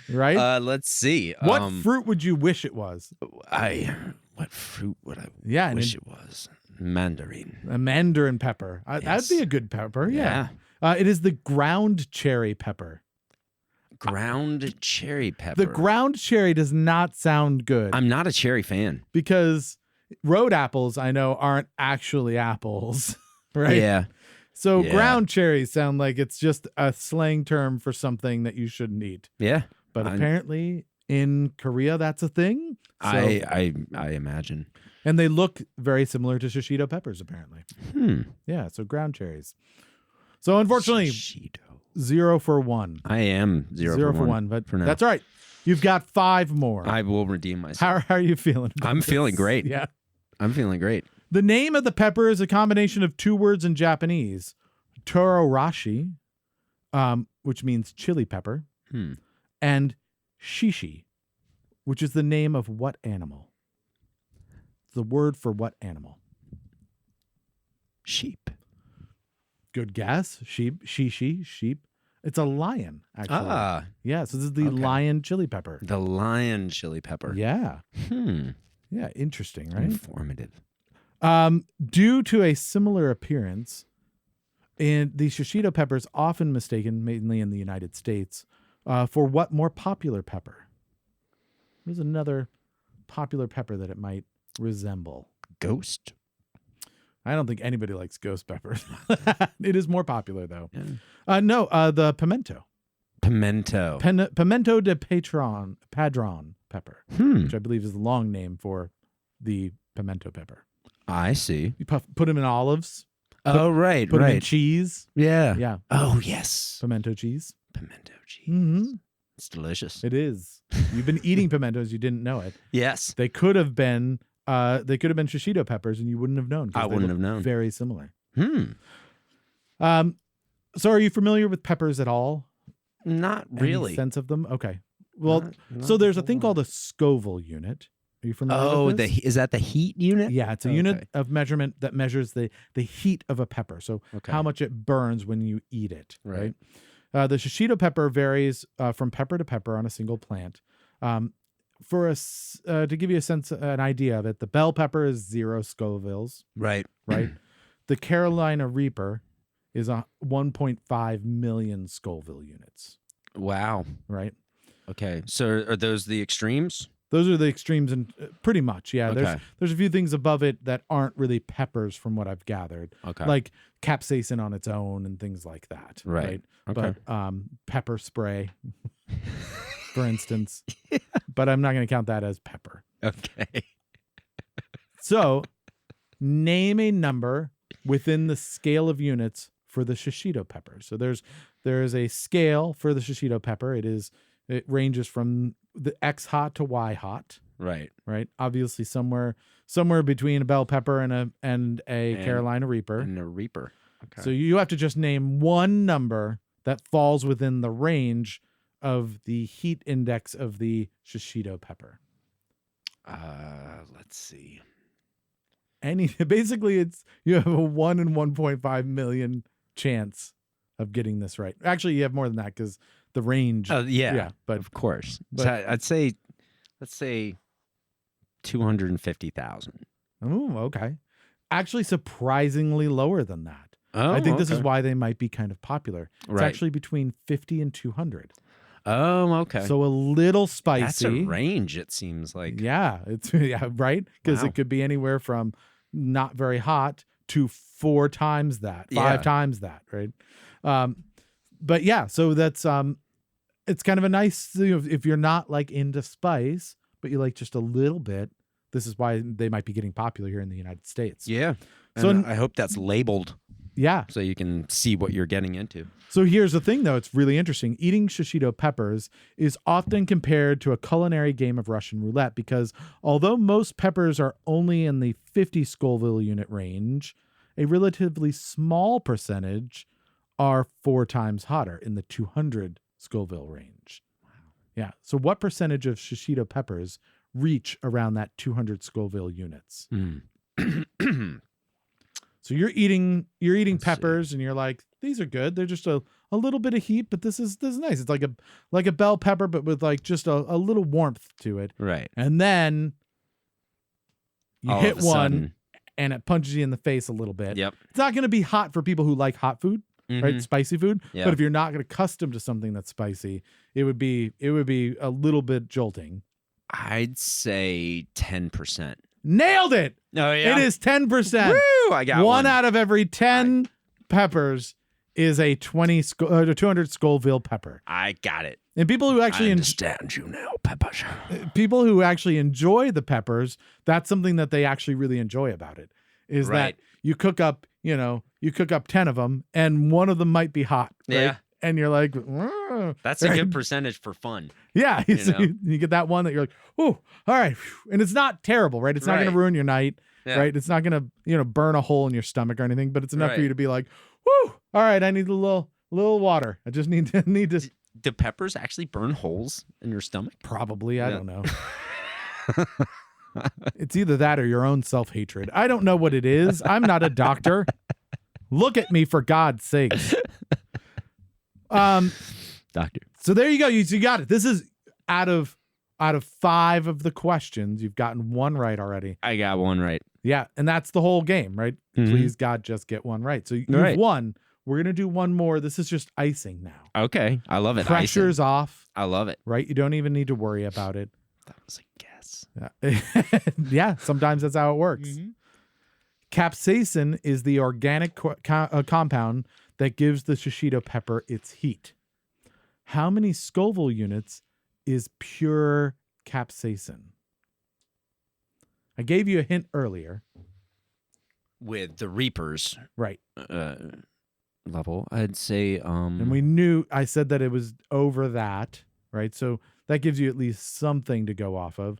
Right? Let's see. What fruit would you wish it was? What fruit would I wish it was? Mandarin. A mandarin pepper. That'd be a good pepper. Yeah. It is the ground cherry pepper. Ground cherry pepper. The ground cherry does not sound good. I'm not a cherry fan. Because road apples, I know, aren't actually apples, right? Yeah. So Yeah. ground cherries sound like it's just a slang term for something that you shouldn't eat. Yeah. But I- apparently in Korea, that's a thing. So, I imagine. and they look very similar to shishito peppers, apparently. Hmm. Yeah, so ground cherries. So unfortunately, Shishito. 0 for 1. I am 0 for 1, but for now. that's all right. You've got 5 more. I will redeem myself. How are you feeling about I'm feeling this? great. Yeah. I'm feeling great. The name of the pepper is a combination of 2 words in Japanese. Tororashi, which means chili pepper, Hmm. and shishi, which is the name of what animal? The word for what animal? Sheep. Good guess. Sheep, shishi, sheep. It's a lion, actually. Ah, Yeah, so this is the Okay. lion chili pepper. the lion chili pepper. Yeah. Hmm. Yeah, interesting, right? Informative. Due to a similar appearance, and the shishito pepper is often mistaken, mainly in the United States, for what more popular pepper? There's another popular pepper that it might resemble. Ghost. I don't think anybody likes ghost peppers. It is more popular, though. Yeah. No, the pimento. Pimento. Pimento de Padron pepper, Hmm. which I believe is the long name for the pimento pepper. I see. You put them in olives, Oh, right, put them in right. cheese. Yeah. Yeah, Oh, yes. pimento cheese. Pimento cheese. Mm-hmm. It's delicious. It is. You've been eating pimentos, you didn't know it. Yes. They could have been shishito peppers, and you wouldn't have known. 'Cause I they wouldn't look have known. Very similar. Hmm. So are you familiar with peppers at all? Not Any really. sense of them? Okay. Well, Not so there's a whole thing lot. called a Scoville unit. Are you familiar Oh, with this? is that the heat unit? Yeah, it's a Okay. unit of measurement that measures the heat of a pepper. So Okay. how much it burns when you eat it. Right. The shishito pepper varies from pepper to pepper on a single plant. To give you an idea of it, the bell pepper is 0 Scovilles, Right. right? The Carolina Reaper is 1.5 million Scoville units, Wow. right? Okay. So are those the extremes? Those are the extremes, and pretty much, yeah. Okay. There's a few things above it that aren't really peppers, from what I've gathered, Okay. like capsaicin on its own and things like that. Right. Okay. But pepper spray, for instance. But I'm not going to count that as pepper. Okay. So, name a number within the scale of units for the shishito pepper. So there is a scale for the shishito pepper. It ranges from the X hot to Y hot, Right. right? Obviously somewhere between a bell pepper and a Carolina Reaper. And a reaper. Okay. So you have to just name one number that falls within the range of the heat index of the shishito pepper. Let's see. Basically you have a 1 in 1.5 million chance of getting this right. Actually, you have more than that because the range. Yeah. but Of course. but- So I'd say, let's say 250,000. oh, okay. Actually, surprisingly lower than that. Oh, I think this is okay. why they might be kind of popular. It's Right. actually between 50 and 200. Oh, okay. So a little spicy. That's a range, it seems like. Yeah, it's right, because Wow. it could be anywhere from not very hot to 4 times that, 5 Yeah. times that, right? But yeah, so that's it's kind of a nice, if you're not like into spice, but you like just a little bit. This is why they might be getting popular here in the United States. Yeah. So And I hope that's labeled Yeah. so you can see what you're getting into. So here's the thing, though. It's really interesting. Eating shishito peppers is often compared to a culinary game of Russian roulette because although most peppers are only in the 50 Scoville unit range, a relatively small percentage are 4 times hotter in the 200 Scoville range. Wow. Yeah. So what percentage of shishito peppers reach around that 200 Scoville units? So you're eating Let's peppers and you're like, these are good. They're just a little bit of heat, but this is nice. It's like a bell pepper, but with like just a little warmth to it. Right. And then you All hit of a one sudden. and it punches you in the face a little bit. Yep. It's not going to be hot for people who like hot food, right? Mhm. Spicy food. Yeah. But if you're not accustomed to something that's spicy, it would be a little bit jolting. I'd say 10%. Nailed it. Oh, yeah. It is 10%. Woo! I got one. Out of every 10 peppers is a 200 Scoville pepper. I got it. And people who actually understand you now, peppers. People who actually enjoy the peppers, that's something that they actually really enjoy about it. Is Right. that you cook up 10 of them, and one of them might be hot. Right? Yeah. And you're like, That's a good percentage for fun. yeah. You know? You get that one that you're like, oh, all right. And it's not terrible, right? It's not going to Right. ruin your night, Yeah. right? It's not going to, burn a hole in your stomach or anything, but it's enough for Right. you to be like, whoo, all right, I need a little water. I just need to Do peppers actually burn holes in your stomach? probably, I Yeah. don't know. It's either that or your own self-hatred. I don't know what it is. I'm not a doctor. Look at me, for God's sakes. Doctor. So there you go. You got it. This is out of 5 of the questions, you've gotten 1 right already. I got one right. Yeah, and that's the whole game, right? Mhm. Please, God, just get 1 right. So you've Right. won. We're gonna do 1 more. This is just icing now. Okay. I love it. Pressure's off, Icing. I love it. right? You don't even need to worry about it. That was a guess. Yeah, sometimes that's how it works. Capsaicin is the organic compound that gives the shishito pepper its heat. How many Scoville units is pure capsaicin? I gave you a hint earlier. With the Reapers Right. level, I'd say And I said that it was over that, right? So that gives you at least something to go off of.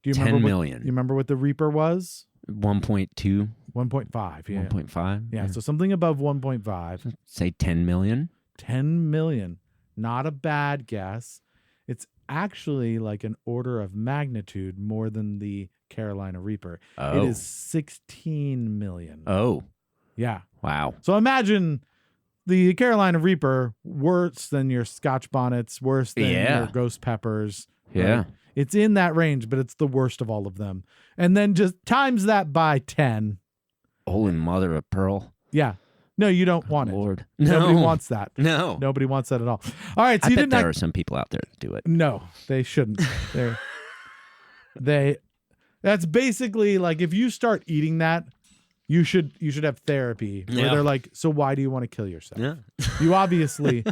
Do you 10 remember million. You remember what the Reaper was? 1.2, 1.5. Yeah. 1.5. Yeah. So something above 1.5. Say 10 million. 10 million. Not a bad guess. It's actually like an order of magnitude more than the Carolina Reaper. Oh. It is 16 million. Oh, Yeah. wow. So imagine the Carolina Reaper worse than your Scotch bonnets, worse than Yeah. your ghost peppers. Yeah. right? It's in that range, but it's the worst of all of them. And then just times that by 10. Holy mother of pearl. Yeah. No, you don't want it. Lord. Nobody No. wants that. No. Nobody wants that at all. All right. So I you bet didn't there are some people out there that do it. No, they shouldn't. That's basically like if you start eating that, you should have therapy where Yeah. they're like, so why do you want to kill yourself? Yeah. You obviously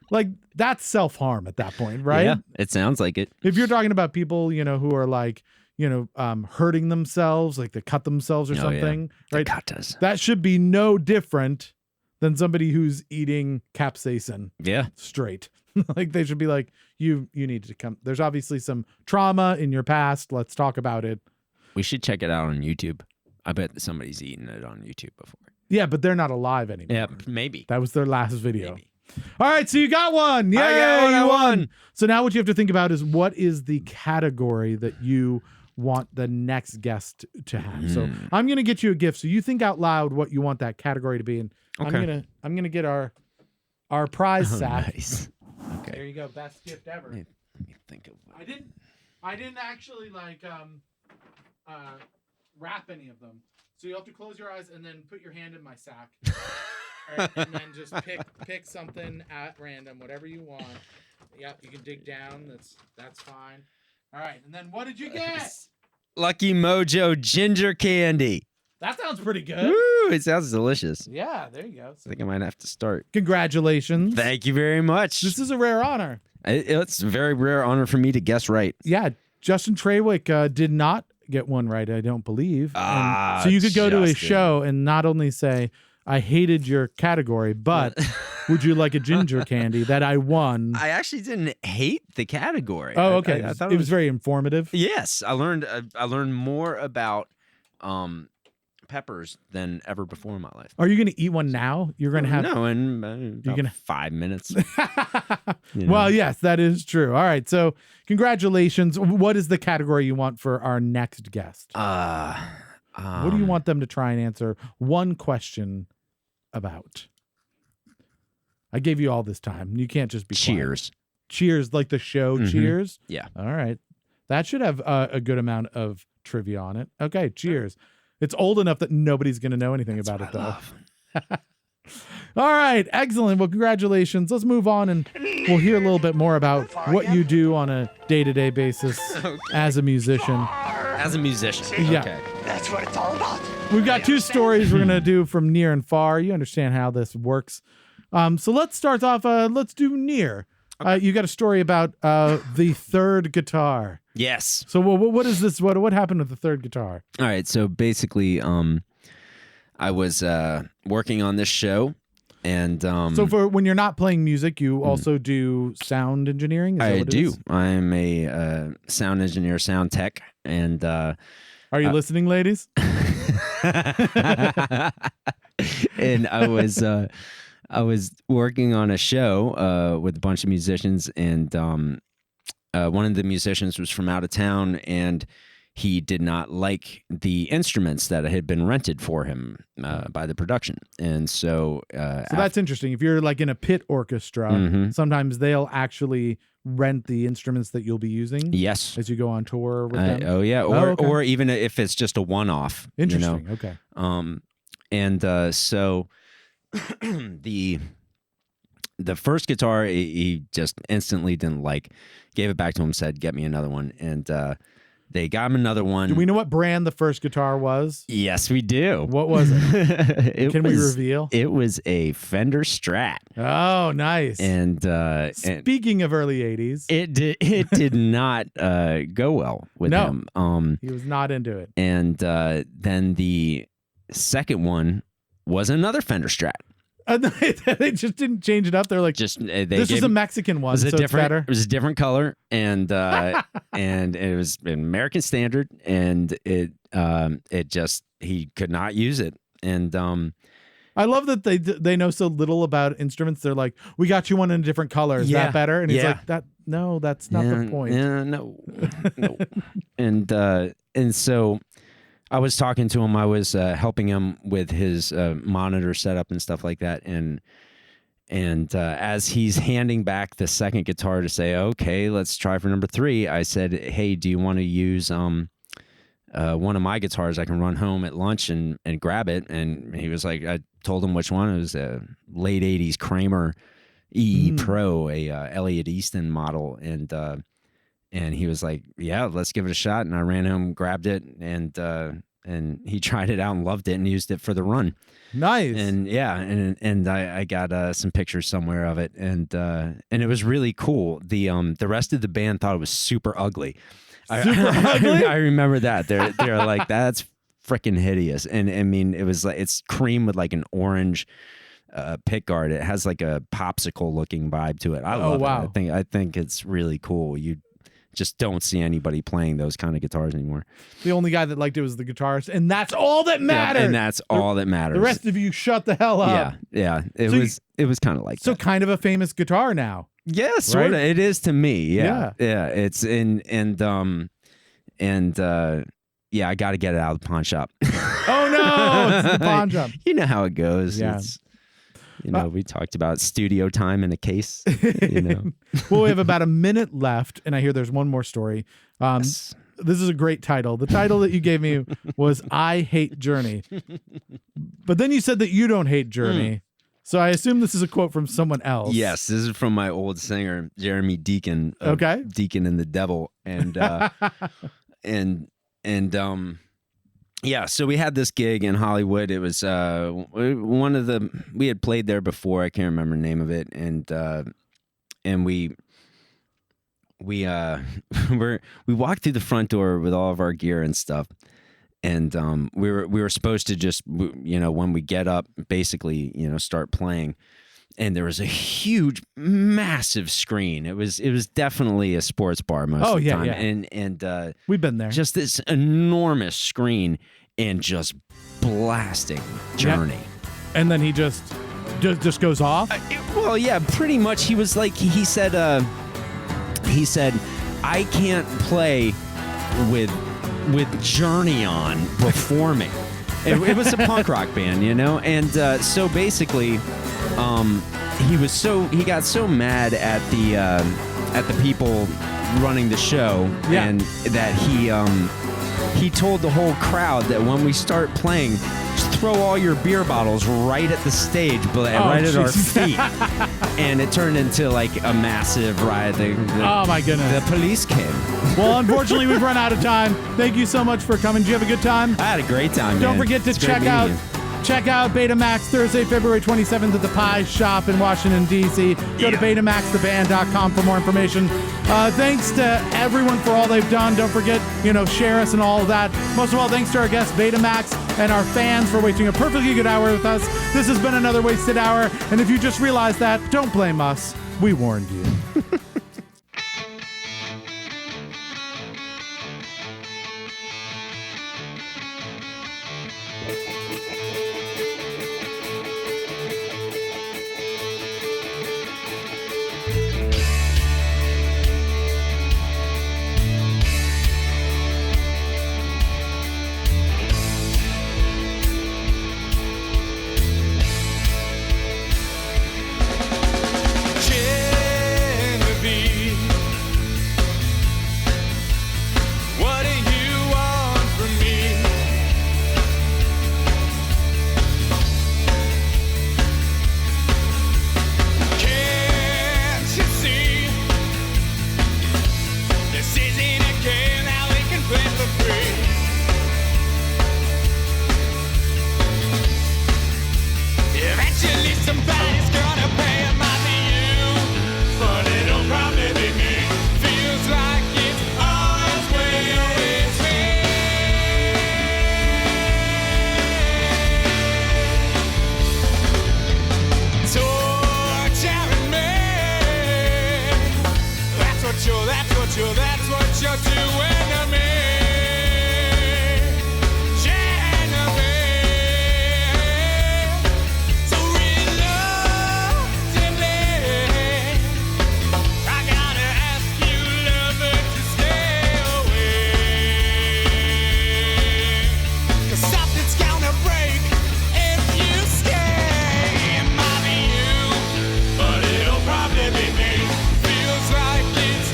like that's self-harm at that point, right? Yeah. It sounds like it. If you're talking about people, who are like, hurting themselves, like they cut themselves or Oh, yeah. something, right? Katas. That should be no different than somebody who's eating capsaicin Yeah. straight. Like they should be like, you need to come. There's obviously some trauma in your past. Let's talk about it. We should check it out on YouTube. I bet somebody's eaten it on YouTube before. Yeah, but they're not alive anymore. Yeah, maybe. That was their last video. Maybe. All right, so you got one. Yeah, I got one, I you won. So now what you have to think about is what is the category that you want the next guest to have. So I'm gonna get you a gift. So you think out loud what you want that category to be, and Okay. I'm gonna get our prize sack. Nice. There Okay. you go. Best gift ever. Let me think of I didn't actually wrap any of them. So you'll have to close your eyes and then put your hand in my sack. All right, and then just pick something at random, whatever you want. Yep, you can dig down. That's fine. All right, and then what did you get? Lucky Mojo ginger candy. That sounds pretty good. Woo, it sounds delicious. Yeah, there you go. I think I might have to start. Congratulations. Thank you very much. This is a rare honor. It's a very rare honor for me to guess right. Yeah, Justin Trawick did not get one right, I don't believe. Ah, so you could go to a Justin. show and not only say, I hated your category, but would you like a ginger candy that I won? I actually didn't hate the category. Oh, okay. I thought it was very informative. Yes, I learned more about peppers than ever before in my life. Are you going to eat one now? You're going to have. No, in You're gonna- 5 minutes. You know. Well, yes, that is true. All right. So, congratulations. What is the category you want for our next guest? What do you want them to try and answer one question about? I gave you all this time. You can't just be quiet. Cheers. Cheers, like the show Mhm. Cheers? Yeah. All right. That should have a good amount of trivia on it. Okay, cheers. It's old enough that nobody's going to know anything That's about it, what I though. love. All right, excellent. Well, congratulations. Let's move on and we'll hear a little bit more about what you do on a day-to-day basis as a musician. As a musician. Yeah. Okay. That's what it's all about. We've got two stories we're going to do from near and far. You understand how this works. So let's start off. Let's do near. You got a story about the third guitar. Yes. So what is this? What happened with the third guitar? All right. So basically, I was working on this show, and so for when you're not playing music, you also do sound engineering. Is that I what it do. is? I'm a sound engineer, sound tech, and Are you listening, ladies? and I was working on a show with a bunch of musicians, and one of the musicians was from out of town, and he did not like the instruments that had been rented for him by the production. And so That's interesting. If you're like in a pit orchestra, sometimes they'll actually rent the instruments that you'll be using. Yes. As you go on tour with them. Oh yeah. Or even if it's just a one-off. Interesting. Okay. So the first guitar he just instantly didn't like, gave it back to him, said, "Get me another one." And they got him another one. Do we know what brand the first guitar was? Yes, we do. What was it? Can we reveal? It was a Fender Strat. Oh, nice. And speaking of early 80s, it did not go well with him. He was not into it. And then the second one was another Fender Strat. They just didn't change it up. They're like, this is a Mexican one, so it's better. It was a different color, and and it was an American standard, and it just, he could not use it. And I love that they know so little about instruments. They're like, we got you one in a different color. Is that better? And he's like, no, that's not the point. Yeah, no. And so I was talking to him. I was helping him with his monitor setup and stuff like that. And as he's handing back the second guitar to say, "Okay, let's try for number 3," I said, "Hey, do you want to use one of my guitars? I can run home at lunch and grab it." And he was like, I told him which one. It was a late 80s Kramer EE Pro, a Elliot Easton model. And he was like, "Yeah, let's give it a shot." And I ran home, grabbed it, and he tried it out and loved it and used it for the run. Nice. And yeah, and I got some pictures somewhere of it, and it was really cool. The rest of the band thought it was super ugly. Ugly? I remember that. They're like, "That's freaking hideous." And I mean, it was like, it's cream with like an orange pick guard. It has like a popsicle looking vibe to it. I love it. I think it's really cool. You just don't see anybody playing those kind of guitars anymore. The only guy that liked it was the guitarist, and that's all that matters. Yeah, and that's all that matters. The rest of you, shut the hell up. Yeah. It was kind of like so that. kind of a famous guitar now. Yeah, sort of. Right? It is to me. Yeah. It's yeah, I got to get it out of the pawn shop. Oh no, it's the pawn shop. You know how it goes. Yeah. We talked about studio time in a case. Well, we have about a minute left, and I hear there's one more story. Yes. This is a great title. The title that you gave me was "I Hate Journey," but then you said that you don't hate Journey. So I assume this is a quote from someone else. Yes, this is from my old singer, Jeremy Deacon. Okay. Deacon and the Devil, and yeah, so we had this gig in Hollywood. It was we had played there before. I can't remember the name of it, and we walked through the front door with all of our gear and stuff, and we were supposed to just when we get up, basically start playing. And there was a huge, massive screen. It was definitely a sports bar most of the time. Yeah. And we've been there. Just this enormous screen and just blasting Journey. Yeah. And then he just goes off. Well, yeah, pretty much. He was like, he said, "I can't play with Journey on before me." It was a punk rock band, and so basically. He got so mad at the people running the show, and that he told the whole crowd that when we start playing, just throw all your beer bottles right at the stage, but right at our feet. And it turned into like a massive riot. Oh my goodness. The police came. Well, unfortunately, we've run out of time. Thank you so much for coming. Did you have a good time? I had a great time, man. Don't forget to It's great meeting you. check out Betamax Thursday, February 27th at the Pie Shop in Washington, D.C. Go to BetamaxTheBand.com for more information. Thanks to everyone for all they've done. Don't forget, share us and all of that. Most of all, thanks to our guests, Betamax, and our fans for wasting a perfectly good hour with us. This has been another wasted hour. And if you just realized that, don't blame us. We warned you. That's what you're doing to me. So reluctantly, I gotta ask you, lover, to stay away. 'Cause something's gonna break if you stay. It might be you, but it'll probably be me. Feels like it's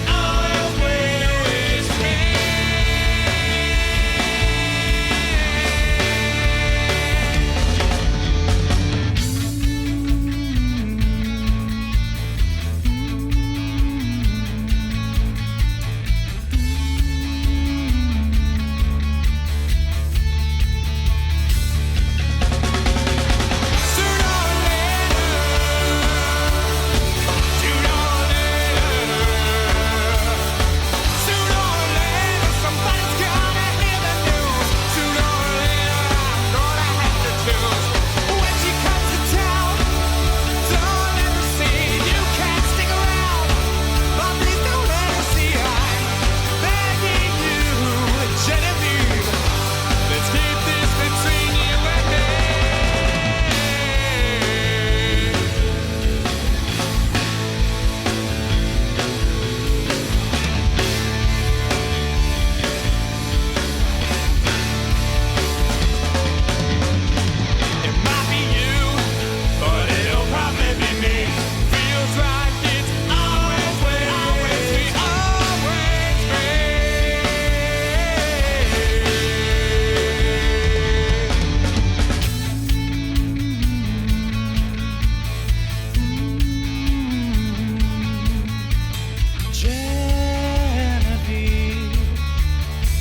Genevieve,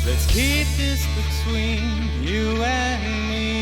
let's keep this between you and me.